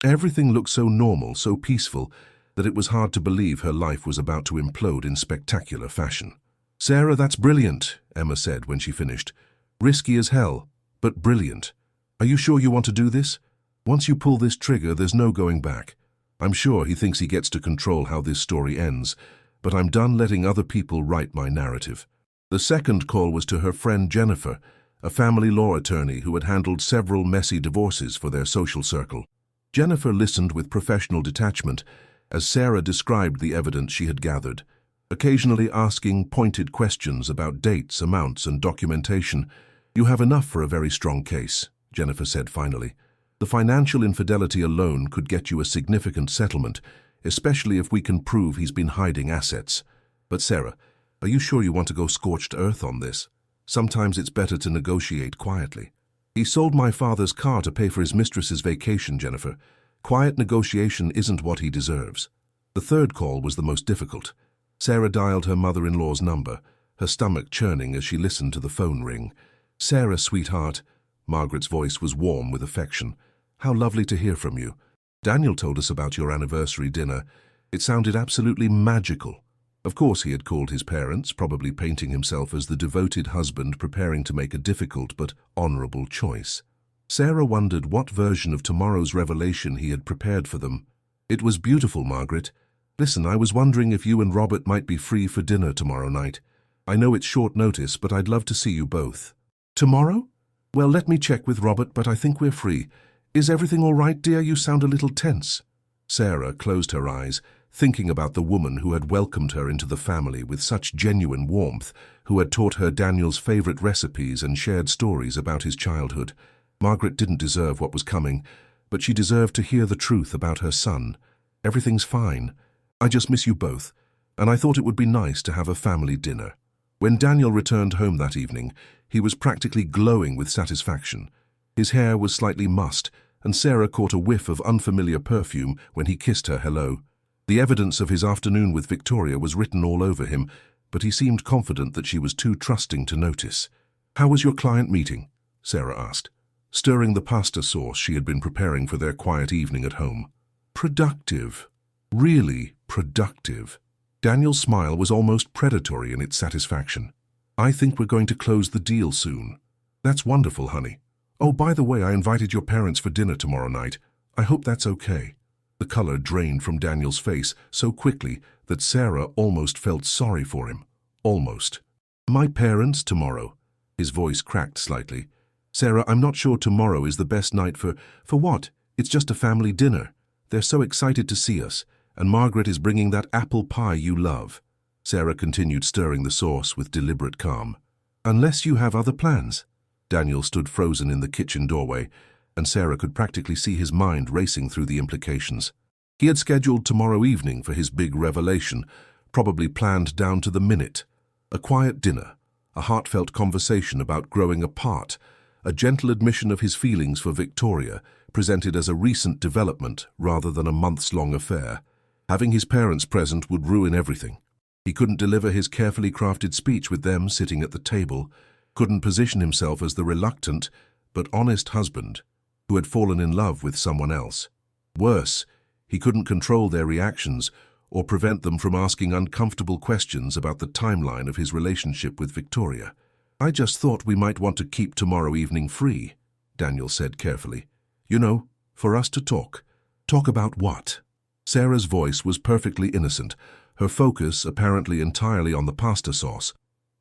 Everything looked so normal, so peaceful, that it was hard to believe her life was about to implode in spectacular fashion. "Sarah, that's brilliant," Emma said when she finished. "Risky as hell, but brilliant. Are you sure you want to do this? Once you pull this trigger, there's no going back. I'm sure he thinks he gets to control how this story ends, but I'm done letting other people write my narrative." The second call was to her friend Jennifer, a family law attorney who had handled several messy divorces for their social circle. Jennifer listened with professional detachment as Sarah described the evidence she had gathered, occasionally asking pointed questions about dates, amounts, and documentation. "You have enough for a very strong case," Jennifer said finally. "The financial infidelity alone could get you a significant settlement, especially if we can prove he's been hiding assets. But Sarah, are you sure you want to go scorched earth on this? Sometimes it's better to negotiate quietly." "He sold my father's car to pay for his mistress's vacation, Jennifer. Quiet negotiation isn't what he deserves." The third call was the most difficult. Sarah dialed her mother-in-law's number, her stomach churning as she listened to the phone ring. "Sarah, sweetheart." Margaret's voice was warm with affection. "How lovely to hear from you. Daniel told us about your anniversary dinner. It sounded absolutely magical." Of course he had called his parents, probably painting himself as the devoted husband preparing to make a difficult but honorable choice. Sarah wondered what version of tomorrow's revelation he had prepared for them. "It was beautiful, Margaret. Listen, I was wondering if you and Robert might be free for dinner tomorrow night. I know it's short notice, but I'd love to see you both." "Tomorrow? Well, let me check with Robert, but I think we're free. Is everything all right, dear? You sound a little tense." Sarah closed her eyes, thinking about the woman who had welcomed her into the family with such genuine warmth, who had taught her Daniel's favorite recipes and shared stories about his childhood. Margaret didn't deserve what was coming, but she deserved to hear the truth about her son. "Everything's fine. I just miss you both, and I thought it would be nice to have a family dinner." When Daniel returned home that evening, he was practically glowing with satisfaction. His hair was slightly mussed, and Sarah caught a whiff of unfamiliar perfume when he kissed her hello. The evidence of his afternoon with Victoria was written all over him, but he seemed confident that she was too trusting to notice. "How was your client meeting?" Sarah asked, stirring the pasta sauce she had been preparing for their quiet evening at home. "Productive. Really productive." Daniel's smile was almost predatory in its satisfaction. "I think we're going to close the deal soon." "That's wonderful, honey. Oh, by the way, I invited your parents for dinner tomorrow night. I hope that's okay." The color drained from Daniel's face so quickly that Sarah almost felt sorry for him. Almost. "My parents tomorrow." His voice cracked slightly. "Sarah, I'm not sure tomorrow is the best night for what? It's just a family dinner. They're so excited to see us, and Margaret is bringing that apple pie you love." Sarah continued stirring the sauce with deliberate calm. "Unless you have other plans." Daniel stood frozen in the kitchen doorway, and Sarah could practically see his mind racing through the implications. He had scheduled tomorrow evening for his big revelation, probably planned down to the minute. A quiet dinner, a heartfelt conversation about growing apart, a gentle admission of his feelings for Victoria, presented as a recent development rather than a months-long affair. Having his parents present would ruin everything. He couldn't deliver his carefully crafted speech with them sitting at the table, couldn't position himself as the reluctant but honest husband who had fallen in love with someone else. Worse, he couldn't control their reactions or prevent them from asking uncomfortable questions about the timeline of his relationship with Victoria. "I just thought we might want to keep tomorrow evening free," Daniel said carefully. "You know, for us to talk." "Talk about what?" Sarah's voice was perfectly innocent, her focus apparently entirely on the pasta sauce.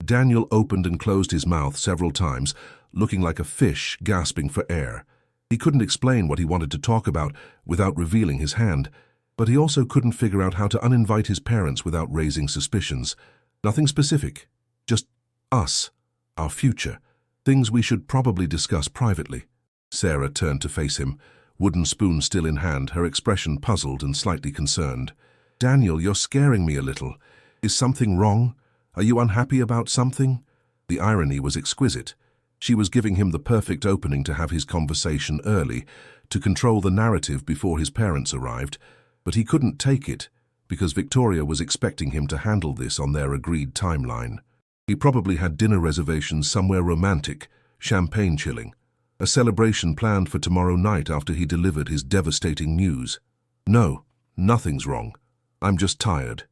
Daniel opened and closed his mouth several times, looking like a fish gasping for air. He couldn't explain what he wanted to talk about without revealing his hand, but he also couldn't figure out how to uninvite his parents without raising suspicions. Nothing specific, just us, our future, things we should probably discuss privately. Sarah turned to face him, wooden spoon still in hand, her expression puzzled and slightly concerned. "Daniel, you're scaring me a little. Is something wrong? Are you unhappy about something?" The irony was exquisite. She was giving him the perfect opening to have his conversation early, to control the narrative before his parents arrived, but he couldn't take it because Victoria was expecting him to handle this on their agreed timeline. He probably had dinner reservations somewhere romantic, champagne chilling, a celebration planned for tomorrow night after he delivered his devastating news. "No, nothing's wrong. I'm just tired."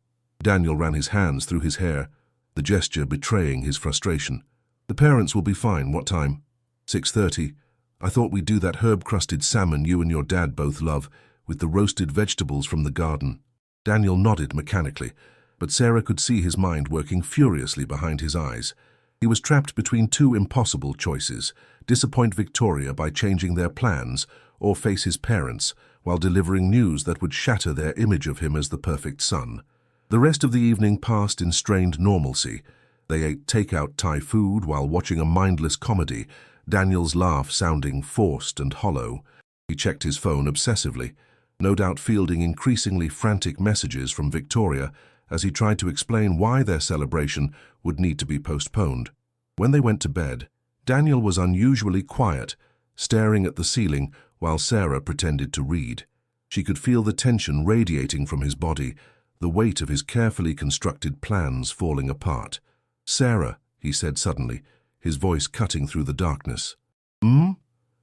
Daniel ran his hands through his hair, the gesture betraying his frustration. "The parents will be fine. What time?" 6:30. "I thought we'd do that herb-crusted salmon you and your dad both love, with the roasted vegetables from the garden." Daniel nodded mechanically, but Sarah could see his mind working furiously behind his eyes. He was trapped between two impossible choices: disappoint Victoria by changing their plans, or face his parents while delivering news that would shatter their image of him as the perfect son. The rest of the evening passed in strained normalcy. They ate takeout Thai food while watching a mindless comedy, Daniel's laugh sounding forced and hollow. He checked his phone obsessively, no doubt fielding increasingly frantic messages from Victoria as he tried to explain why their celebration would need to be postponed. When they went to bed, Daniel was unusually quiet, staring at the ceiling while Sarah pretended to read. She could feel the tension radiating from his body, the weight of his carefully constructed plans falling apart. "Sarah," he said suddenly, his voice cutting through the darkness. "Do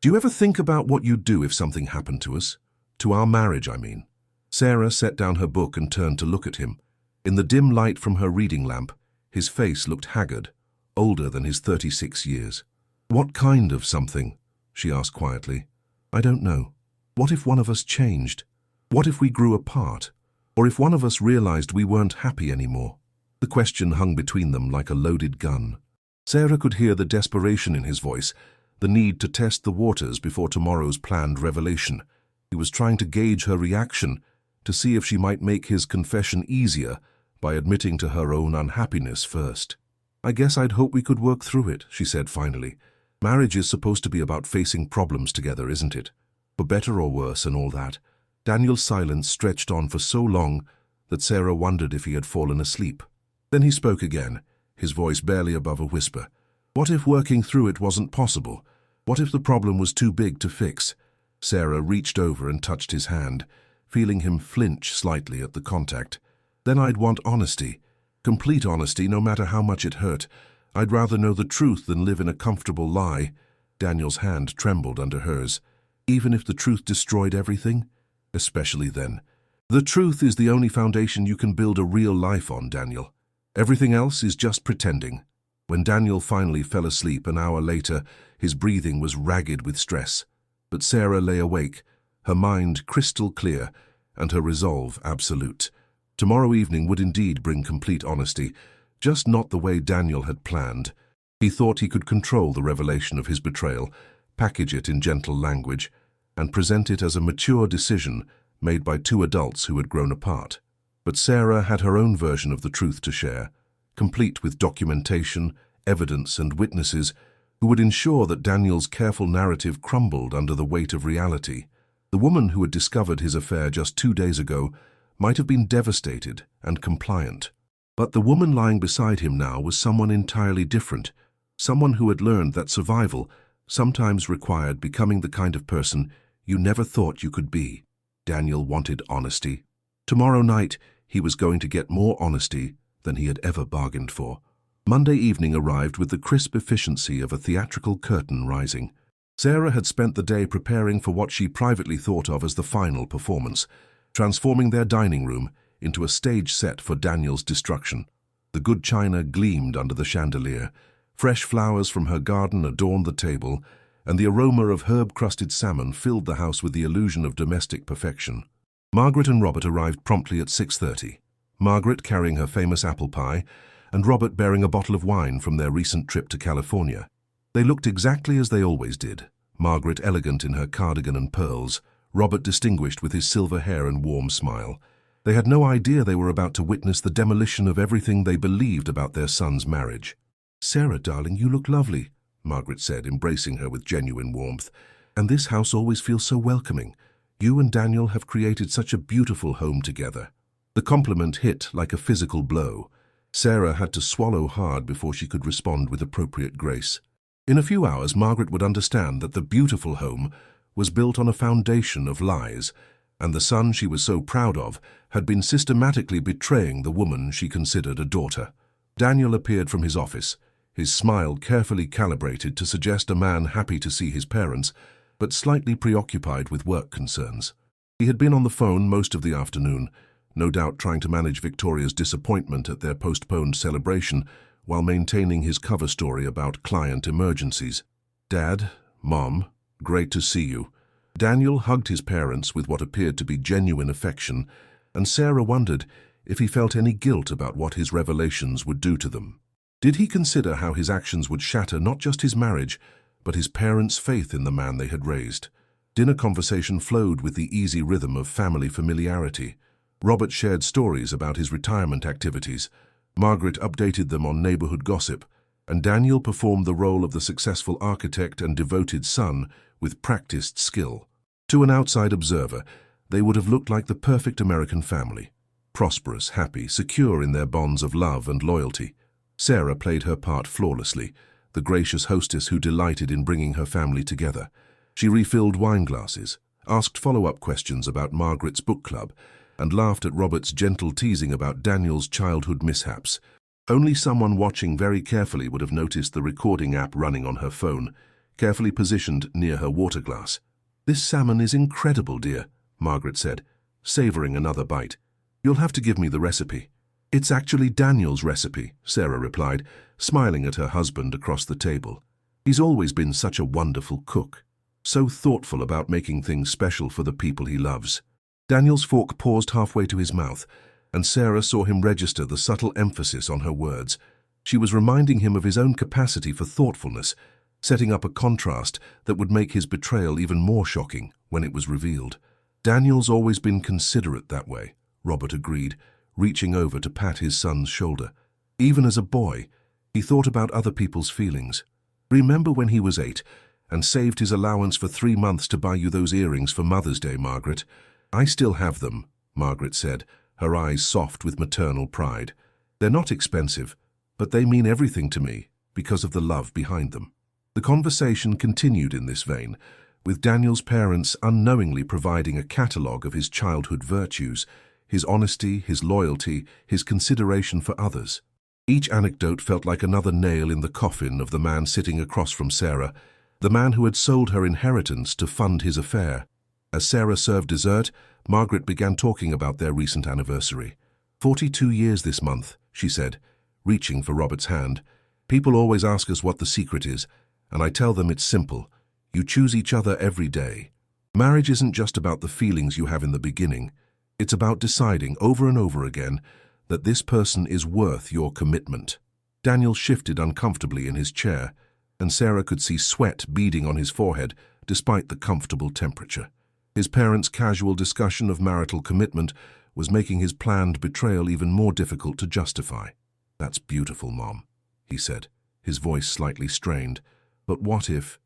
you ever think about what you'd do if something happened to us? To our marriage, I mean." Sarah set down her book and turned to look at him. In the dim light from her reading lamp, his face looked haggard, older than his 36 years. "What kind of something?" she asked quietly. "I don't know. What if one of us changed? What if we grew apart? Or if one of us realized we weren't happy anymore?" The question hung between them like a loaded gun. Sarah could hear the desperation in his voice, the need to test the waters before tomorrow's planned revelation. He was trying to gauge her reaction, to see if she might make his confession easier by admitting to her own unhappiness first. "I guess I'd hope we could work through it," she said finally. "Marriage is supposed to be about facing problems together, isn't it? For better or worse and all that." Daniel's silence stretched on for so long that Sarah wondered if he had fallen asleep. Then he spoke again, his voice barely above a whisper. "What if working through it wasn't possible? What if the problem was too big to fix?" Sarah reached over and touched his hand, feeling him flinch slightly at the contact. "Then I'd want honesty. Complete honesty, no matter how much it hurt. I'd rather know the truth than live in a comfortable lie." Daniel's hand trembled under hers. "Even if the truth destroyed everything?" "Especially then. The truth is the only foundation you can build a real life on, Daniel. Everything else is just pretending." When Daniel finally fell asleep an hour later, his breathing was ragged with stress. But Sarah lay awake, her mind crystal clear and her resolve absolute. Tomorrow evening would indeed bring complete honesty, just not the way Daniel had planned. He thought he could control the revelation of his betrayal, package it in gentle language, and present it as a mature decision made by two adults who had grown apart. But Sarah had her own version of the truth to share, complete with documentation, evidence, and witnesses who would ensure that Daniel's careful narrative crumbled under the weight of reality. The woman who had discovered his affair just 2 days ago might have been devastated and compliant, But the woman lying beside him now was someone entirely different, someone who had learned that survival sometimes required becoming the kind of person you never thought you could be. Daniel wanted honesty. Tomorrow night, he was going to get more honesty than he had ever bargained for. Monday evening arrived with the crisp efficiency of a theatrical curtain rising. Sarah had spent the day preparing for what she privately thought of as the final performance, transforming their dining room into a stage set for Daniel's destruction. The good china gleamed under the chandelier, fresh flowers from her garden adorned the table, and the aroma of herb-crusted salmon filled the house with the illusion of domestic perfection. Margaret and Robert arrived promptly at 6:30, Margaret carrying her famous apple pie, and Robert bearing a bottle of wine from their recent trip to California. They looked exactly as they always did, Margaret elegant in her cardigan and pearls, Robert distinguished with his silver hair and warm smile. They had no idea they were about to witness the demolition of everything they believed about their son's marriage. "Sarah, darling, you look lovely," Margaret said, embracing her with genuine warmth. "And this house always feels so welcoming. You and Daniel have created such a beautiful home together." The compliment hit like a physical blow. Sarah had to swallow hard before she could respond with appropriate grace. In a few hours, Margaret would understand that the beautiful home was built on a foundation of lies, and the son she was so proud of had been systematically betraying the woman she considered a daughter. Daniel appeared from his office, his smile carefully calibrated to suggest a man happy to see his parents, but slightly preoccupied with work concerns. He had been on the phone most of the afternoon, no doubt trying to manage Victoria's disappointment at their postponed celebration while maintaining his cover story about client emergencies. "Dad, Mom, great to see you." Daniel hugged his parents with what appeared to be genuine affection, and Sarah wondered if he felt any guilt about what his revelations would do to them. Did he consider how his actions would shatter not just his marriage, but his parents' faith in the man they had raised? Dinner conversation flowed with the easy rhythm of family familiarity. Robert shared stories about his retirement activities, Margaret updated them on neighborhood gossip, and Daniel performed the role of the successful architect and devoted son with practiced skill. To an outside observer, they would have looked like the perfect American family, prosperous, happy, secure in their bonds of love and loyalty. Sarah played her part flawlessly, the gracious hostess who delighted in bringing her family together. She refilled wine glasses, asked follow-up questions about Margaret's book club, and laughed at Robert's gentle teasing about Daniel's childhood mishaps. Only someone watching very carefully would have noticed the recording app running on her phone, carefully positioned near her water glass. "This salmon is incredible, dear," Margaret said, savoring another bite. "You'll have to give me the recipe." "It's actually Daniel's recipe," Sarah replied, smiling at her husband across the table. "He's always been such a wonderful cook, so thoughtful about making things special for the people he loves." Daniel's fork paused halfway to his mouth, and Sarah saw him register the subtle emphasis on her words. She was reminding him of his own capacity for thoughtfulness, setting up a contrast that would make his betrayal even more shocking when it was revealed. "Daniel's always been considerate that way," Robert agreed, reaching over to pat his son's shoulder. "Even as a boy, he thought about other people's feelings. Remember when he was 8 and saved his allowance for 3 months to buy you those earrings for Mother's Day, Margaret?" "I still have them," Margaret said, her eyes soft with maternal pride. "They're not expensive, but they mean everything to me because of the love behind them." The conversation continued in this vein, with Daniel's parents unknowingly providing a catalogue of his childhood virtues, his honesty, his loyalty, his consideration for others. Each anecdote felt like another nail in the coffin of the man sitting across from Sarah, the man who had sold her inheritance to fund his affair. As Sarah served dessert, Margaret began talking about their recent anniversary. 42 years this month," she said, reaching for Robert's hand. "People always ask us what the secret is, and I tell them it's simple. You choose each other every day. Marriage isn't just about the feelings you have in the beginning. It's about deciding over and over again that this person is worth your commitment." Daniel shifted uncomfortably in his chair, and Sarah could see sweat beading on his forehead despite the comfortable temperature. His parents' casual discussion of marital commitment was making his planned betrayal even more difficult to justify. "That's beautiful, Mom," he said, his voice slightly strained. "But what if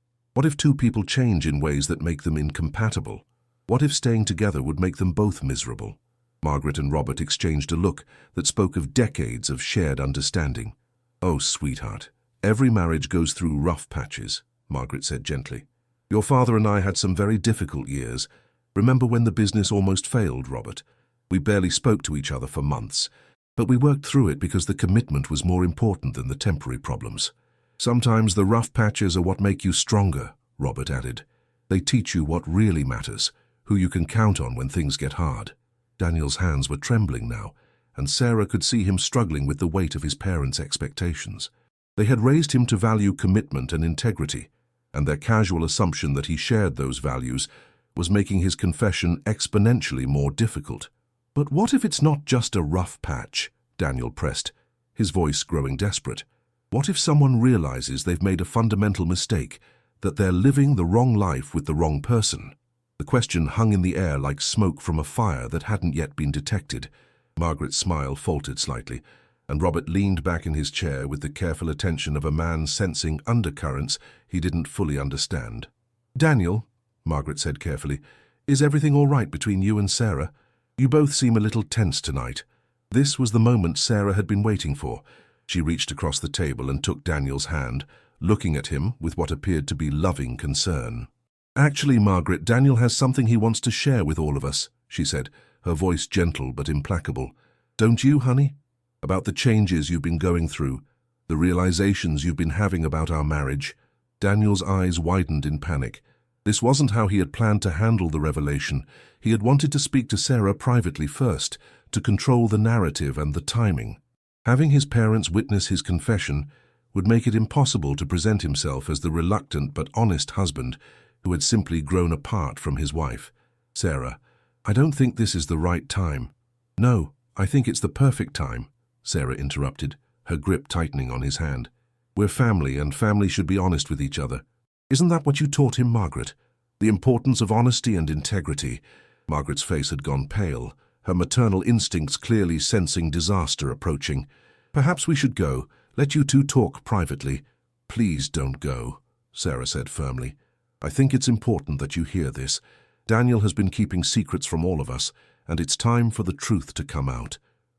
two people change in ways that make them incompatible? What if staying together would make them both miserable?" Margaret and Robert exchanged a look that spoke of decades of shared understanding. "Oh, sweetheart, every marriage goes through rough patches," Margaret said gently. "Your father and I had some very difficult years. Remember when the business almost failed, Robert? We barely spoke to each other for months, but we worked through it because the commitment was more important than the temporary problems. Sometimes the rough patches are what make you stronger," Robert added. "They teach you what really matters, who you can count on when things get hard." Daniel's hands were trembling now, and Sarah could see him struggling with the weight of his parents' expectations. They had raised him to value commitment and integrity, and their casual assumption that he shared those values was making his confession exponentially more difficult. "But what if it's not just a rough patch?" Daniel pressed, his voice growing desperate. "What if someone realizes they've made a fundamental mistake, that they're living the wrong life with the wrong person?" The question hung in the air like smoke from a fire that hadn't yet been detected. Margaret's smile faltered slightly, and Robert leaned back in his chair with the careful attention of a man sensing undercurrents he didn't fully understand. "Daniel," Margaret said carefully, "is everything all right between you and Sarah? You both seem a little tense tonight." This was the moment Sarah had been waiting for. She reached across the table and took Daniel's hand, looking at him with what appeared to be loving concern. "Actually, Margaret, Daniel has something he wants to share with all of us," she said, her voice gentle but implacable. "Don't you, honey? About the changes you've been going through, the realizations you've been having about our marriage." Daniel's eyes widened in panic. This wasn't how he had planned to handle the revelation. He had wanted to speak to Sarah privately first, to control the narrative and the timing. Having his parents witness his confession would make it impossible to present himself as the reluctant but honest husband who had simply grown apart from his wife. "Sarah, I don't think this is the right time." "No, I think it's the perfect time," Sarah interrupted, her grip tightening on his hand. "We're family, and family should be honest with each other. Isn't that what you taught him, Margaret? The importance of honesty and integrity." Margaret's face had gone pale, her maternal instincts clearly sensing disaster approaching. "Perhaps we should go. Let you two talk privately." "Please don't go," Sarah said firmly. "I think it's important that you hear this. Daniel has been keeping secrets from all of us, and it's time for the truth to come out."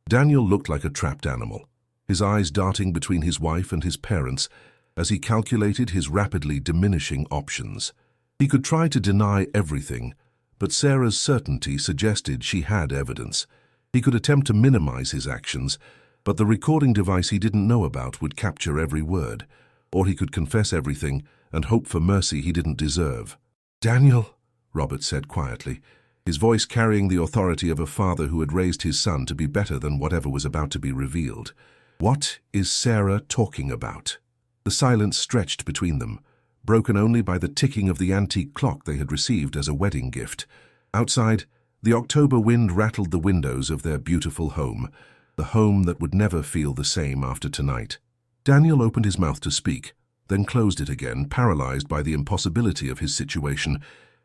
Daniel looked like a trapped animal, his eyes darting between his wife and his parents as he calculated his rapidly diminishing options. He could try to deny everything, but Sarah's certainty suggested she had evidence. He could attempt to minimize his actions, but the recording device he didn't know about would capture every word. Or he could confess everything and hope for mercy he didn't deserve. "Daniel," Robert said quietly, his voice carrying the authority of a father who had raised his son to be better than whatever was about to be revealed. "What is Sarah talking about?" The silence stretched between them, broken only by the ticking of the antique clock they had received as a wedding gift. Outside, the October wind rattled the windows of their beautiful home, the home that would never feel the same after tonight. Daniel opened his mouth to speak, then closed it again, paralyzed by the impossibility of his situation.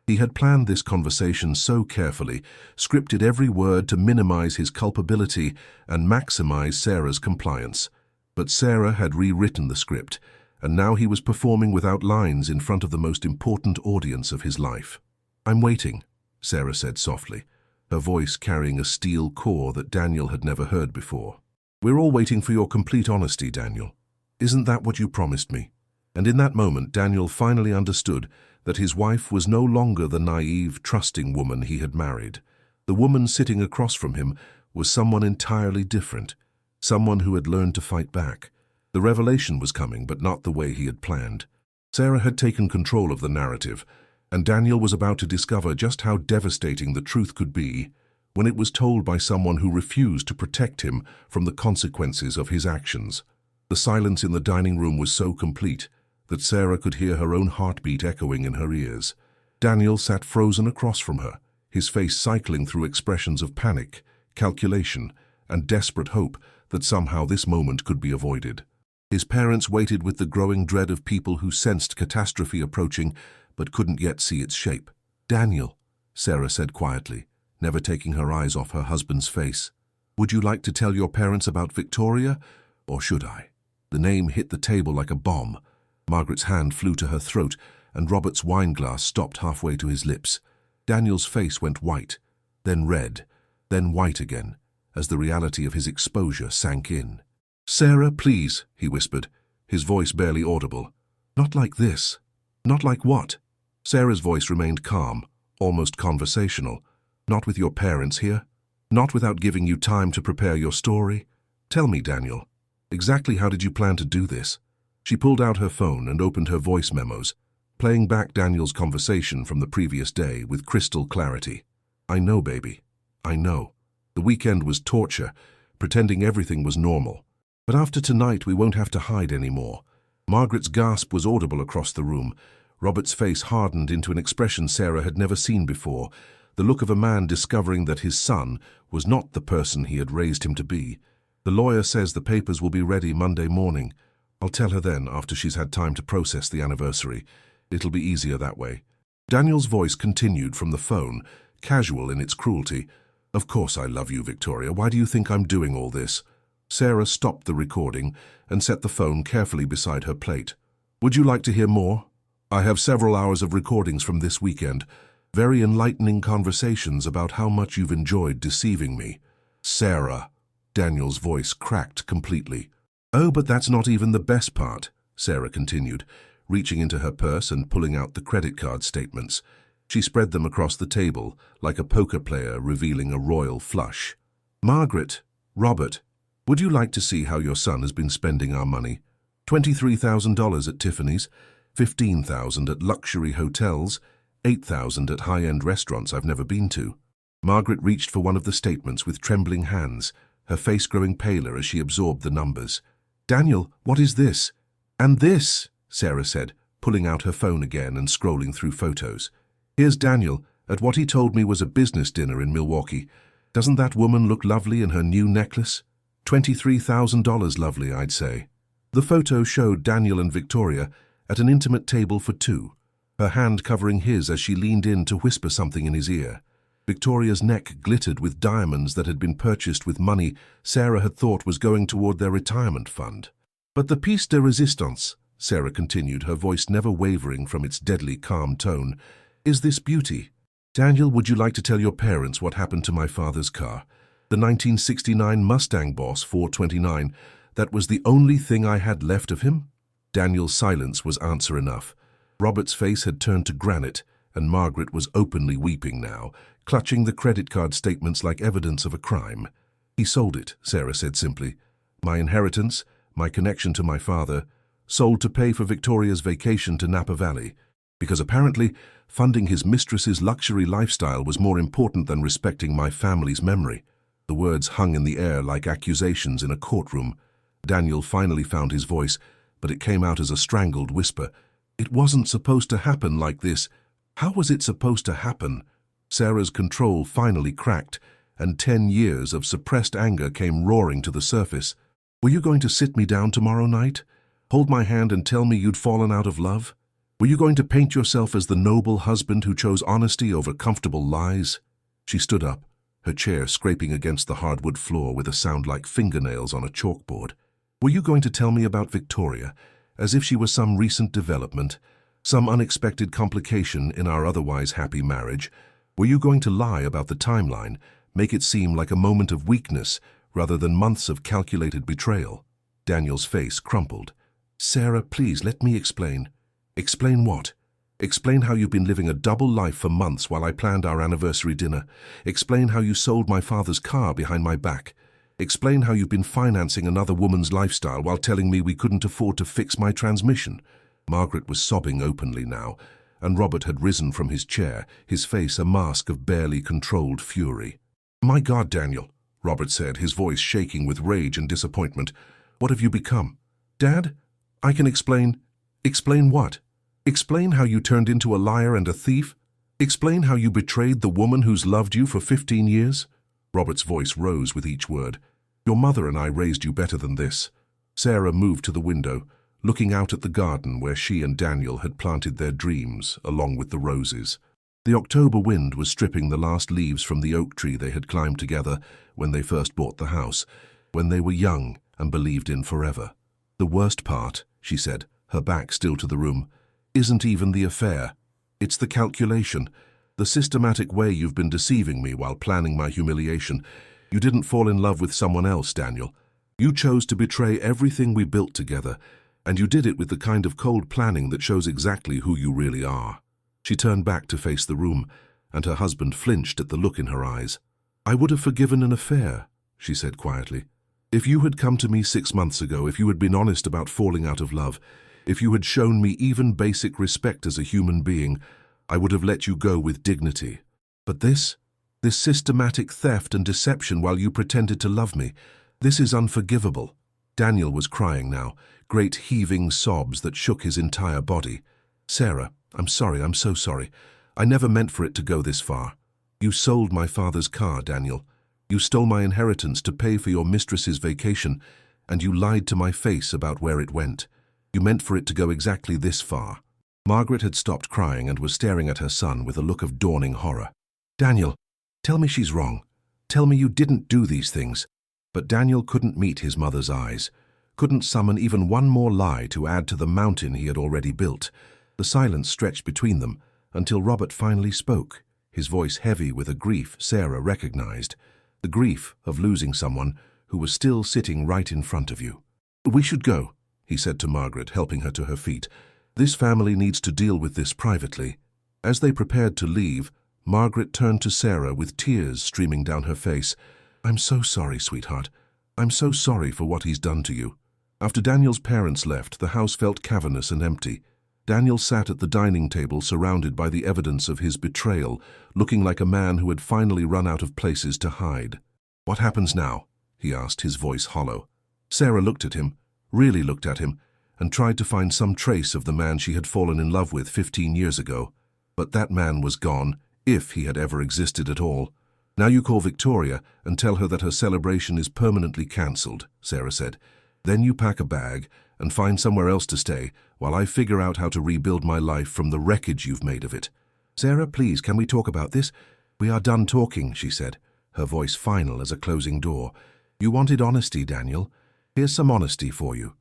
He had planned this conversation so carefully, scripted every word to minimize his culpability and maximize Sarah's compliance. But Sarah had rewritten the script, and now he was performing without lines in front of the most important audience of his life. "I'm waiting," Sarah said softly, her voice carrying a steel core that Daniel had never heard before. "We're all waiting for your complete honesty, Daniel. Isn't that what you promised me?" And in that moment, Daniel finally understood that his wife was no longer the naive, trusting woman he had married. The woman sitting across from him was someone entirely different, someone who had learned to fight back. The revelation was coming, but not the way he had planned. Sarah had taken control of the narrative, and Daniel was about to discover just how devastating the truth could be when it was told by someone who refused to protect him from the consequences of his actions. The silence in the dining room was so complete that Sarah could hear her own heartbeat echoing in her ears. Daniel sat frozen across from her, his face cycling through expressions of panic, calculation, and desperate hope that somehow this moment could be avoided. His parents waited with the growing dread of people who sensed catastrophe approaching but couldn't yet see its shape. "Daniel," Sarah said quietly, never taking her eyes off her husband's face, "would you like to tell your parents about Victoria, or should I?" The name hit the table like a bomb. Margaret's hand flew to her throat, and Robert's wine glass stopped halfway to his lips. Daniel's face went white, then red, then white again, as the reality of his exposure sank in. "Sarah, please," he whispered, his voice barely audible. "Not like this." "Not like what?" Sarah's voice remained calm, almost conversational. "Not with your parents here? Not without giving you time to prepare your story? Tell me, Daniel, exactly how did you plan to do this?" She pulled out her phone and opened her voice memos, playing back Daniel's conversation from the previous day with crystal clarity. "I know, baby. I know. The weekend was torture, pretending everything was normal. But after tonight, we won't have to hide anymore." Margaret's gasp was audible across the room. Robert's face hardened into an expression Sarah had never seen before, the look of a man discovering that his son was not the person he had raised him to be. "The lawyer says the papers will be ready Monday morning. I'll tell her then, after she's had time to process the anniversary. It'll be easier that way." Daniel's voice continued from the phone, casual in its cruelty. "Of course I love you, Victoria. Why do you think I'm doing all this?" Sarah stopped the recording and set the phone carefully beside her plate. "Would you like to hear more? I have several hours of recordings from this weekend. Very enlightening conversations about how much you've enjoyed deceiving me." "Sarah," Daniel's voice cracked completely. "Oh, but that's not even the best part," Sarah continued, reaching into her purse and pulling out the credit card statements. She spread them across the table, like a poker player revealing a royal flush. "Margaret, Robert, would you like to see how your son has been spending our money? $23,000 at Tiffany's, $15,000 at luxury hotels, $8,000 at high-end restaurants I've never been to." Margaret reached for one of the statements with trembling hands, her face growing paler as she absorbed the numbers. "Daniel, what is this?" "And this," Sarah said, pulling out her phone again and scrolling through photos. "Here's Daniel at what he told me was a business dinner in Milwaukee. Doesn't that woman look lovely in her new necklace? $23,000 lovely, I'd say." The photo showed Daniel and Victoria at an intimate table for two, her hand covering his as she leaned in to whisper something in his ear. Victoria's neck glittered with diamonds that had been purchased with money Sarah had thought was going toward their retirement fund. "But the piece de resistance," Sarah continued, her voice never wavering from its deadly calm tone, "is this beauty. Daniel, would you like to tell your parents what happened to my father's car? The 1969 Mustang Boss 429. That was the only thing I had left of him?" Daniel's silence was answer enough. Robert's face had turned to granite, and Margaret was openly weeping now, clutching the credit card statements like evidence of a crime. "He sold it," Sarah said simply. "My inheritance, my connection to my father, sold to pay for Victoria's vacation to Napa Valley, because apparently funding his mistress's luxury lifestyle was more important than respecting my family's memory." The words hung in the air like accusations in a courtroom. Daniel finally found his voice, but it came out as a strangled whisper. "It wasn't supposed to happen like this. How was it supposed to happen?" Sarah's control finally cracked, and 10 years of suppressed anger came roaring to the surface. "Were you going to sit me down tomorrow night? Hold my hand and tell me you'd fallen out of love? Were you going to paint yourself as the noble husband who chose honesty over comfortable lies?" She stood up, her chair scraping against the hardwood floor with a sound like fingernails on a chalkboard. "Were you going to tell me about Victoria, as if she was some recent development, some unexpected complication in our otherwise happy marriage? Were you going to lie about the timeline, make it seem like a moment of weakness rather than months of calculated betrayal?" Daniel's face crumpled. "Sarah, please, let me explain." "Explain what?" "Explain how you've been living a double life for months while I planned our anniversary dinner. Explain how you sold my father's car behind my back. Explain how you've been financing another woman's lifestyle while telling me we couldn't afford to fix my transmission." Margaret was sobbing openly now, and Robert had risen from his chair, his face a mask of barely controlled fury. "My God, Daniel," Robert said, his voice shaking with rage and disappointment. "What have you become?" "Dad, I can explain." "Explain what? Explain how you turned into a liar and a thief? Explain how you betrayed the woman who's loved you for 15 years? Robert's voice rose with each word. "Your mother and I raised you better than this." Sarah moved to the window, looking out at the garden where she and Daniel had planted their dreams, along with the roses. The October wind was stripping the last leaves from the oak tree they had climbed together when they first bought the house, when they were young and believed in forever. "The worst part," she said, her back still to the room, "isn't even the affair. It's the calculation. The systematic way you've been deceiving me while planning my humiliation. You didn't fall in love with someone else, Daniel. You chose to betray everything we built together, and you did it with the kind of cold planning that shows exactly who you really are." She turned back to face the room, and her husband flinched at the look in her eyes. "I would have forgiven an affair," she said quietly. "If you had come to me 6 months ago, if you had been honest about falling out of love, if you had shown me even basic respect as a human being, I would have let you go with dignity. But this systematic theft and deception while you pretended to love me, this is unforgivable." Daniel was crying now, great heaving sobs that shook his entire body. "Sarah, I'm sorry, I'm so sorry. I never meant for it to go this far. You sold my father's car, Daniel. You stole my inheritance to pay for your mistress's vacation, and you lied to my face about where it went. You meant for it to go exactly this far." Margaret had stopped crying and was staring at her son with a look of dawning horror. "Daniel, tell me she's wrong. Tell me you didn't do these things." But Daniel couldn't meet his mother's eyes, couldn't summon even one more lie to add to the mountain he had already built. The silence stretched between them until Robert finally spoke, his voice heavy with a grief Sarah recognized, the grief of losing someone who was still sitting right in front of you. "We should go," he said to Margaret, helping her to her feet. "This family needs to deal with this privately." As they prepared to leave, Margaret turned to Sarah with tears streaming down her face. "I'm so sorry, sweetheart. I'm so sorry for what he's done to you." After Daniel's parents left, the house felt cavernous and empty. Daniel sat at the dining table surrounded by the evidence of his betrayal, looking like a man who had finally run out of places to hide. "What happens now?" he asked, his voice hollow. Sarah looked at him, really looked at him, and tried to find some trace of the man she had fallen in love with 15 years ago. But that man was gone, if he had ever existed at all. "Now you call Victoria and tell her that her celebration is permanently cancelled," Sarah said. "Then you pack a bag and find somewhere else to stay while I figure out how to rebuild my life from the wreckage you've made of it." "Sarah, please, can we talk about this?" "We are done talking," she said, her voice final as a closing door. "You wanted honesty, Daniel. Here's some honesty for you.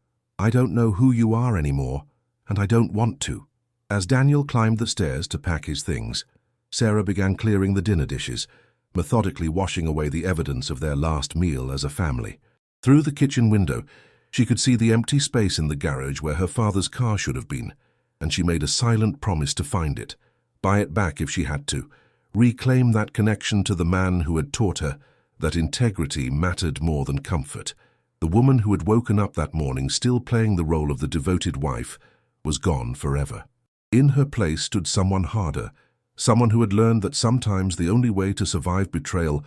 I don't know who you are anymore, and I don't want to." As Daniel climbed the stairs to pack his things, Sarah began clearing the dinner dishes, methodically washing away the evidence of their last meal as a family. Through the kitchen window, she could see the empty space in the garage where her father's car should have been, and she made a silent promise to find it, buy it back if she had to, reclaim that connection to the man who had taught her that integrity mattered more than comfort. The woman who had woken up that morning still playing the role of the devoted wife was gone forever. In her place stood someone harder, someone who had learned that sometimes the only way to survive betrayal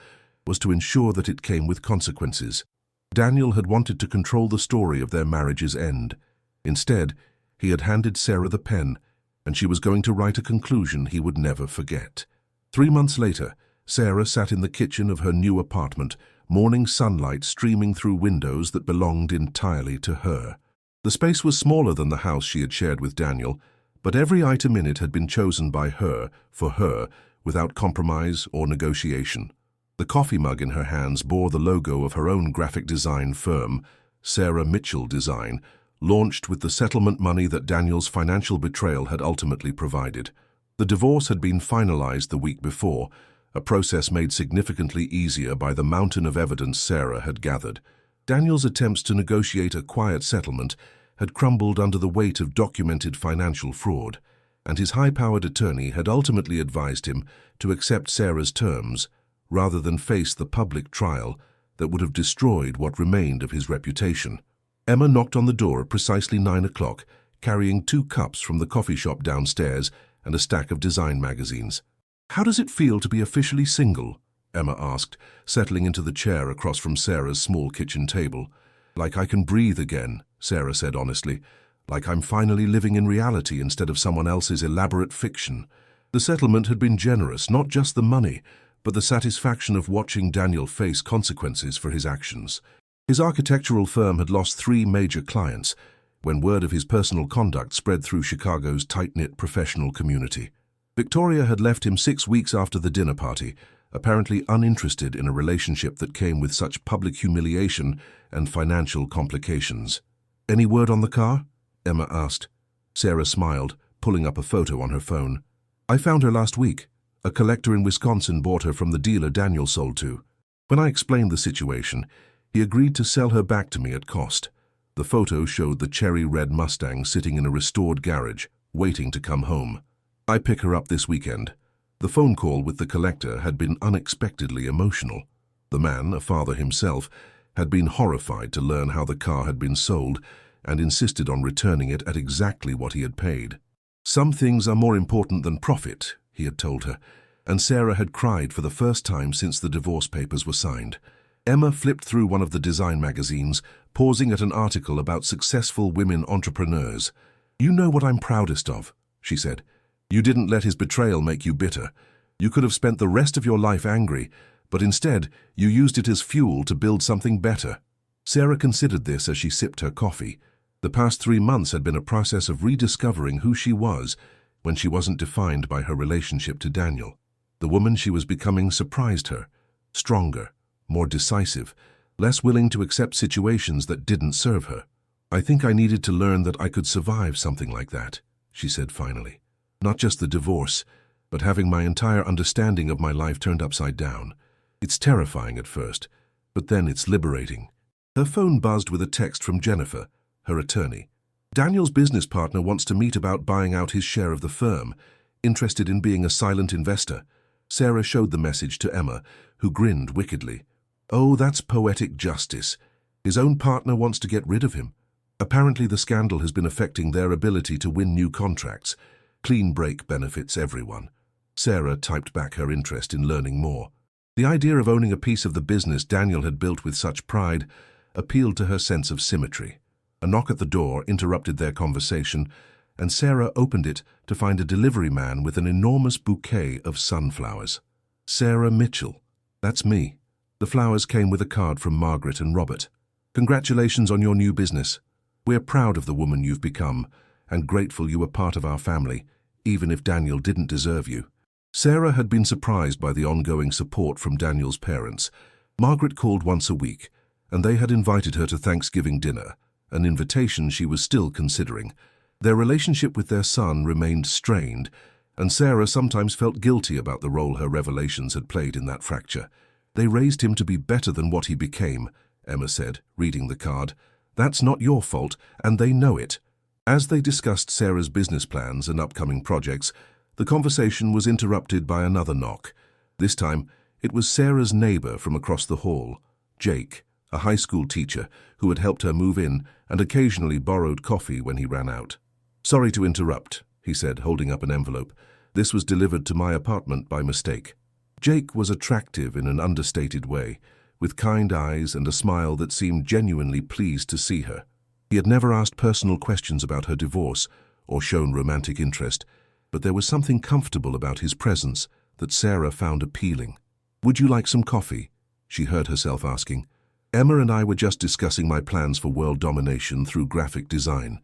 was to ensure that it came with consequences. Daniel had wanted to control the story of their marriage's end. Instead, he had handed Sarah the pen, and she was going to write a conclusion he would never forget. 3 months later, Sarah sat in the kitchen of her new apartment, morning sunlight streaming through windows that belonged entirely to her. The space was smaller than the house she had shared with Daniel, but every item in it had been chosen by her, for her, without compromise or negotiation. The coffee mug in her hands bore the logo of her own graphic design firm, Sarah Mitchell Design, launched with the settlement money that Daniel's financial betrayal had ultimately provided. The divorce had been finalized the week before, a process made significantly easier by the mountain of evidence Sarah had gathered. Daniel's attempts to negotiate a quiet settlement had crumbled under the weight of documented financial fraud, and his high-powered attorney had ultimately advised him to accept Sarah's terms rather than face the public trial that would have destroyed what remained of his reputation. Emma knocked on the door at precisely 9 o'clock, carrying 2 cups from the coffee shop downstairs and a stack of design magazines. "How does it feel to be officially single?" Emma asked, settling into the chair across from Sarah's small kitchen table. "Like I can breathe again," Sarah said honestly. "Like I'm finally living in reality instead of someone else's elaborate fiction." The settlement had been generous, not just the money, but the satisfaction of watching Daniel face consequences for his actions. His architectural firm had lost 3 major clients when word of his personal conduct spread through Chicago's tight-knit professional community. Victoria had left him 6 weeks after the dinner party, apparently uninterested in a relationship that came with such public humiliation and financial complications. "Any word on the car?" Emma asked. Sarah smiled, pulling up a photo on her phone. "I found her last week. A collector in Wisconsin bought her from the dealer Daniel sold to. When I explained the situation, he agreed to sell her back to me at cost. The photo showed the cherry red Mustang sitting in a restored garage, waiting to come home. I pick her up this weekend. The phone call with the collector had been unexpectedly emotional. The man, a father himself, had been horrified to learn how the car had been sold and insisted on returning it at exactly what he had paid. Some things are more important than profit, he had told her, and Sarah had cried for the first time since the divorce papers were signed. Emma flipped through one of the design magazines, pausing at an article about successful women entrepreneurs. "You know what I'm proudest of," she said. "You didn't let his betrayal make you bitter. You could have spent the rest of your life angry, but instead you used it as fuel to build something better." Sarah considered this as she sipped her coffee. The past 3 months had been a process of rediscovering who she was when she wasn't defined by her relationship to Daniel. The woman she was becoming surprised her, stronger, more decisive, less willing to accept situations that didn't serve her. "I think I needed to learn that I could survive something like that," she said finally. "Not just the divorce, but having my entire understanding of my life turned upside down. It's terrifying at first, but then it's liberating." Her phone buzzed with a text from Jennifer, her attorney. "Daniel's business partner wants to meet about buying out his share of the firm, interested in being a silent investor." Sarah showed the message to Emma, who grinned wickedly. "Oh, that's poetic justice. His own partner wants to get rid of him. Apparently the scandal has been affecting their ability to win new contracts. Clean break benefits everyone." Sarah typed back her interest in learning more. The idea of owning a piece of the business Daniel had built with such pride appealed to her sense of symmetry. A knock at the door interrupted their conversation, and Sarah opened it to find a delivery man with an enormous bouquet of sunflowers. "Sarah Mitchell, that's me." The flowers came with a card from Margaret and Robert. "Congratulations on your new business. We're proud of the woman you've become and grateful you were part of our family, even if Daniel didn't deserve you." Sarah had been surprised by the ongoing support from Daniel's parents. Margaret called once a week, and they had invited her to Thanksgiving dinner, an invitation she was still considering. Their relationship with their son remained strained, and Sarah sometimes felt guilty about the role her revelations had played in that fracture. "They raised him to be better than what he became," Emma said, reading the card. "That's not your fault, and they know it." As they discussed Sarah's business plans and upcoming projects, the conversation was interrupted by another knock. This time, it was Sarah's neighbor from across the hall, Jake, a high school teacher who had helped her move in and occasionally borrowed coffee when he ran out. "Sorry to interrupt," he said, holding up an envelope. "This was delivered to my apartment by mistake." Jake was attractive in an understated way, with kind eyes and a smile that seemed genuinely pleased to see her. He had never asked personal questions about her divorce or shown romantic interest, but there was something comfortable about his presence that Sarah found appealing. "Would you like some coffee?" she heard herself asking. "Emma and I were just discussing my plans for world domination through graphic design."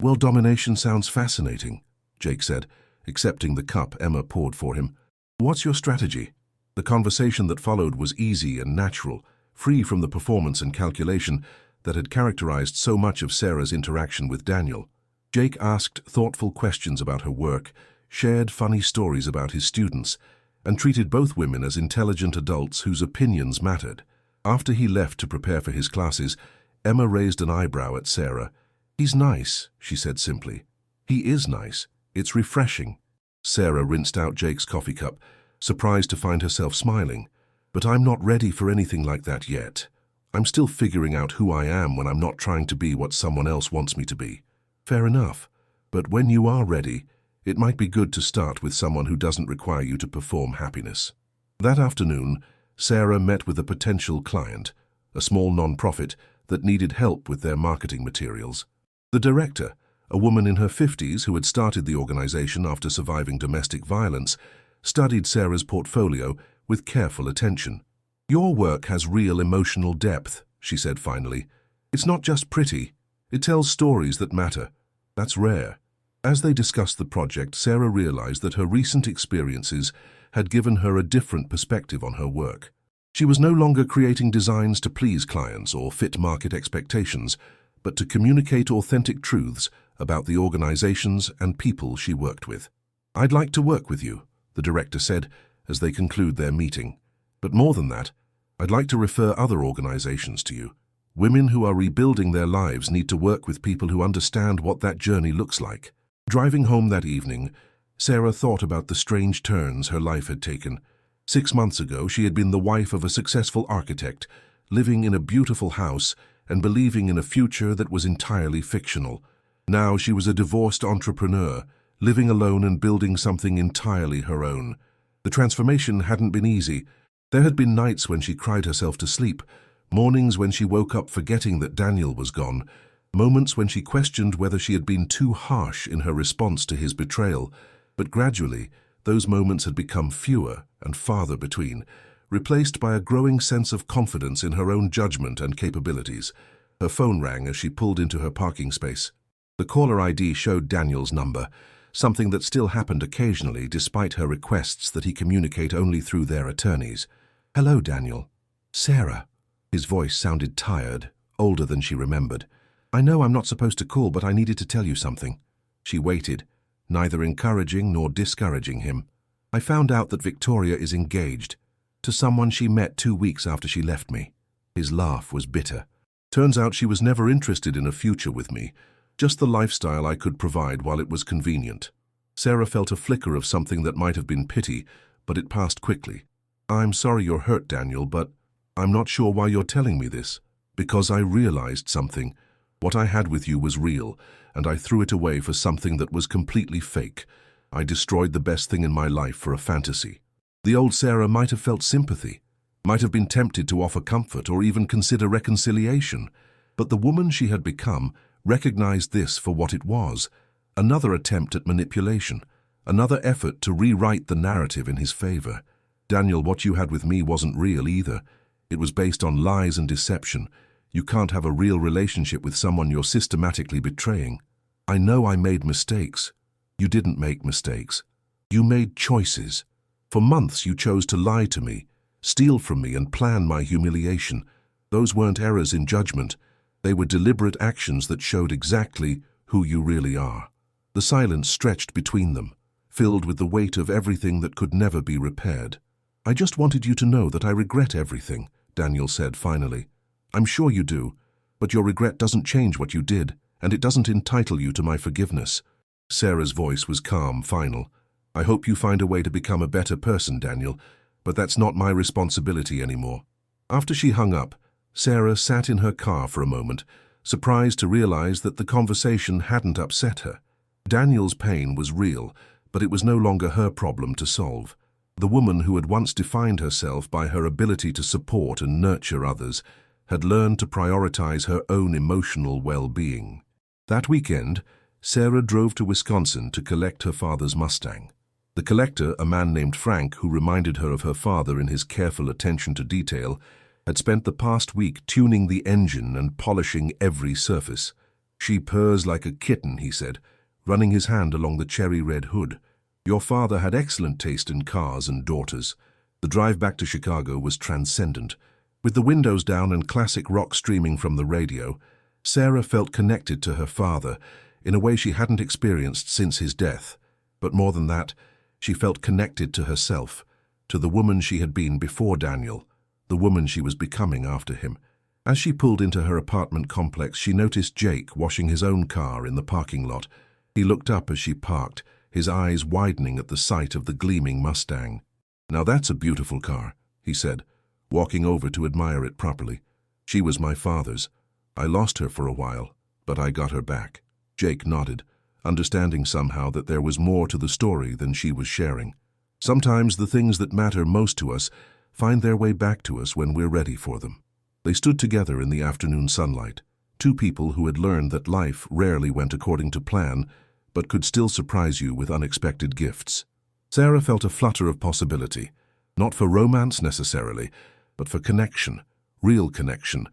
"World domination sounds fascinating," Jake said, accepting the cup Emma poured for him. "What's your strategy?" The conversation that followed was easy and natural, free from the performance and calculation that had characterized so much of Sarah's interaction with Daniel. Jake asked thoughtful questions about her work, shared funny stories about his students, and treated both women as intelligent adults whose opinions mattered. After he left to prepare for his classes, Emma raised an eyebrow at Sarah. "He's nice," she said simply. "He is nice. It's refreshing." Sarah rinsed out Jake's coffee cup, surprised to find herself smiling. "But I'm not ready for anything like that yet. I'm still figuring out who I am when I'm not trying to be what someone else wants me to be." "Fair enough. But when you are ready, it might be good to start with someone who doesn't require you to perform happiness." That afternoon, Sarah met with a potential client, a small non-profit that needed help with their marketing materials. The director, a woman in her 50s who had started the organization after surviving domestic violence, studied Sarah's portfolio with careful attention. "Your work has real emotional depth," she said finally. "It's not just pretty. It tells stories that matter. That's rare." As they discussed the project, Sarah realized that her recent experiences had given her a different perspective on her work. She was no longer creating designs to please clients or fit market expectations, but to communicate authentic truths about the organizations and people she worked with. "I'd like to work with you," the director said as they conclude their meeting. But more than that, I'd like to refer other organizations to you. Women who are rebuilding their lives need to work with people who understand what that journey looks like. Driving home that evening, Sarah thought about the strange turns her life had taken. 6 months ago, she had been the wife of a successful architect, living in a beautiful house and believing in a future that was entirely fictional. Now she was a divorced entrepreneur, living alone and building something entirely her own. The transformation hadn't been easy. There had been nights when she cried herself to sleep, mornings when she woke up forgetting that Daniel was gone, moments when she questioned whether she had been too harsh in her response to his betrayal. But gradually, those moments had become fewer and farther between, replaced by a growing sense of confidence in her own judgment and capabilities. Her phone rang as she pulled into her parking space. The caller ID showed Daniel's number, something that still happened occasionally despite her requests that he communicate only through their attorneys. "Hello, Daniel." "Sarah." His voice sounded tired, older than she remembered. "I know I'm not supposed to call, but I needed to tell you something." She waited, neither encouraging nor discouraging him. "I found out that Victoria is engaged to someone she met 2 weeks after she left me." His laugh was bitter. "Turns out she was never interested in a future with me, just the lifestyle I could provide while it was convenient." Sarah felt a flicker of something that might have been pity, but it passed quickly. "I'm sorry you're hurt, Daniel, but I'm not sure why you're telling me this. Because I realized something. What I had with you was real, and I threw it away for something that was completely fake. I destroyed the best thing in my life for a fantasy." The old Sarah might have felt sympathy, might have been tempted to offer comfort or even consider reconciliation, but the woman she had become recognized this for what it was: another attempt at manipulation, another effort to rewrite the narrative in his favor. "Daniel, what you had with me wasn't real either. It was based on lies and deception. You can't have a real relationship with someone you're systematically betraying." "I know I made mistakes." "You didn't make mistakes. You made choices. For months you chose to lie to me, steal from me and plan my humiliation. Those weren't errors in judgment. They were deliberate actions that showed exactly who you really are." The silence stretched between them, filled with the weight of everything that could never be repaired. "I just wanted you to know that I regret everything," Daniel said finally. "I'm sure you do, but your regret doesn't change what you did, and it doesn't entitle you to my forgiveness." Sarah's voice was calm, final. "I hope you find a way to become a better person, Daniel, but that's not my responsibility anymore." After she hung up, Sarah sat in her car for a moment, surprised to realize that the conversation hadn't upset her. Daniel's pain was real, but it was no longer her problem to solve. The woman who had once defined herself by her ability to support and nurture others had learned to prioritize her own emotional well-being. That weekend, Sarah drove to Wisconsin to collect her father's Mustang. The collector, a man named Frank, who reminded her of her father in his careful attention to detail, had spent the past week tuning the engine and polishing every surface. "She purrs like a kitten," he said, running his hand along the cherry-red hood. "Your father had excellent taste in cars and daughters." The drive back to Chicago was transcendent. With the windows down and classic rock streaming from the radio, Sarah felt connected to her father in a way she hadn't experienced since his death. But more than that, she felt connected to herself, to the woman she had been before Daniel, the woman she was becoming after him. As she pulled into her apartment complex, she noticed Jake washing his own car in the parking lot. He looked up as she parked, his eyes widening at the sight of the gleaming Mustang. "Now that's a beautiful car," he said, walking over to admire it properly. "She was my father's. I lost her for a while, but I got her back." Jake nodded, understanding somehow that there was more to the story than she was sharing. Sometimes the things that matter most to us find their way back to us when we're ready for them. They stood together in the afternoon sunlight, two people who had learned that life rarely went according to plan, but could still surprise you with unexpected gifts. Sarah felt a flutter of possibility, not for romance necessarily, but for connection, real connection,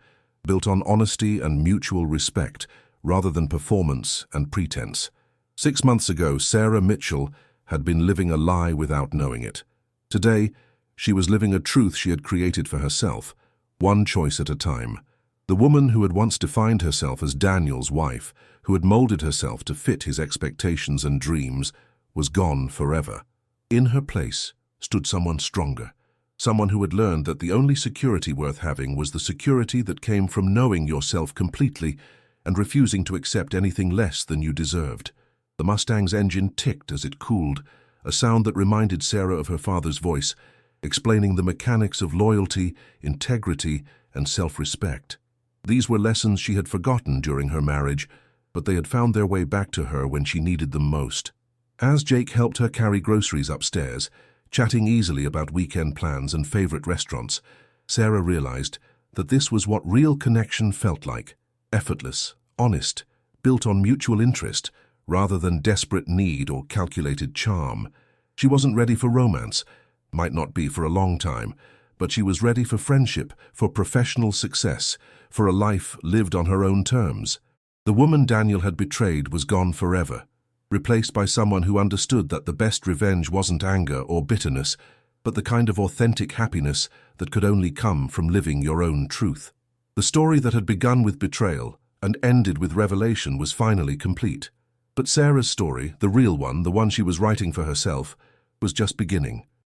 built on honesty and mutual respect, rather than performance and pretense. 6 months ago, Sarah Mitchell had been living a lie without knowing it. Today, she was living a truth she had created for herself, one choice at a time. The woman who had once defined herself as Daniel's wife, who had molded herself to fit his expectations and dreams, was gone forever. In her place stood someone stronger, someone who had learned that the only security worth having was the security that came from knowing yourself completely and refusing to accept anything less than you deserved. The Mustang's engine ticked as it cooled, a sound that reminded Sarah of her father's voice, explaining the mechanics of loyalty, integrity, and self-respect. These were lessons she had forgotten during her marriage, but they had found their way back to her when she needed them most. As Jake helped her carry groceries upstairs, chatting easily about weekend plans and favorite restaurants, Sarah realized that this was what real connection felt like: effortless, honest, built on mutual interest, rather than desperate need or calculated charm. She wasn't ready for romance, might not be for a long time, but she was ready for friendship, for professional success, for a life lived on her own terms. The woman Daniel had betrayed was gone forever, replaced by someone who understood that the best revenge wasn't anger or bitterness, but the kind of authentic happiness that could only come from living your own truth. The story that had begun with betrayal and ended with revelation was finally complete. But Sarah's story, the real one, the one she was writing for herself, was just beginning.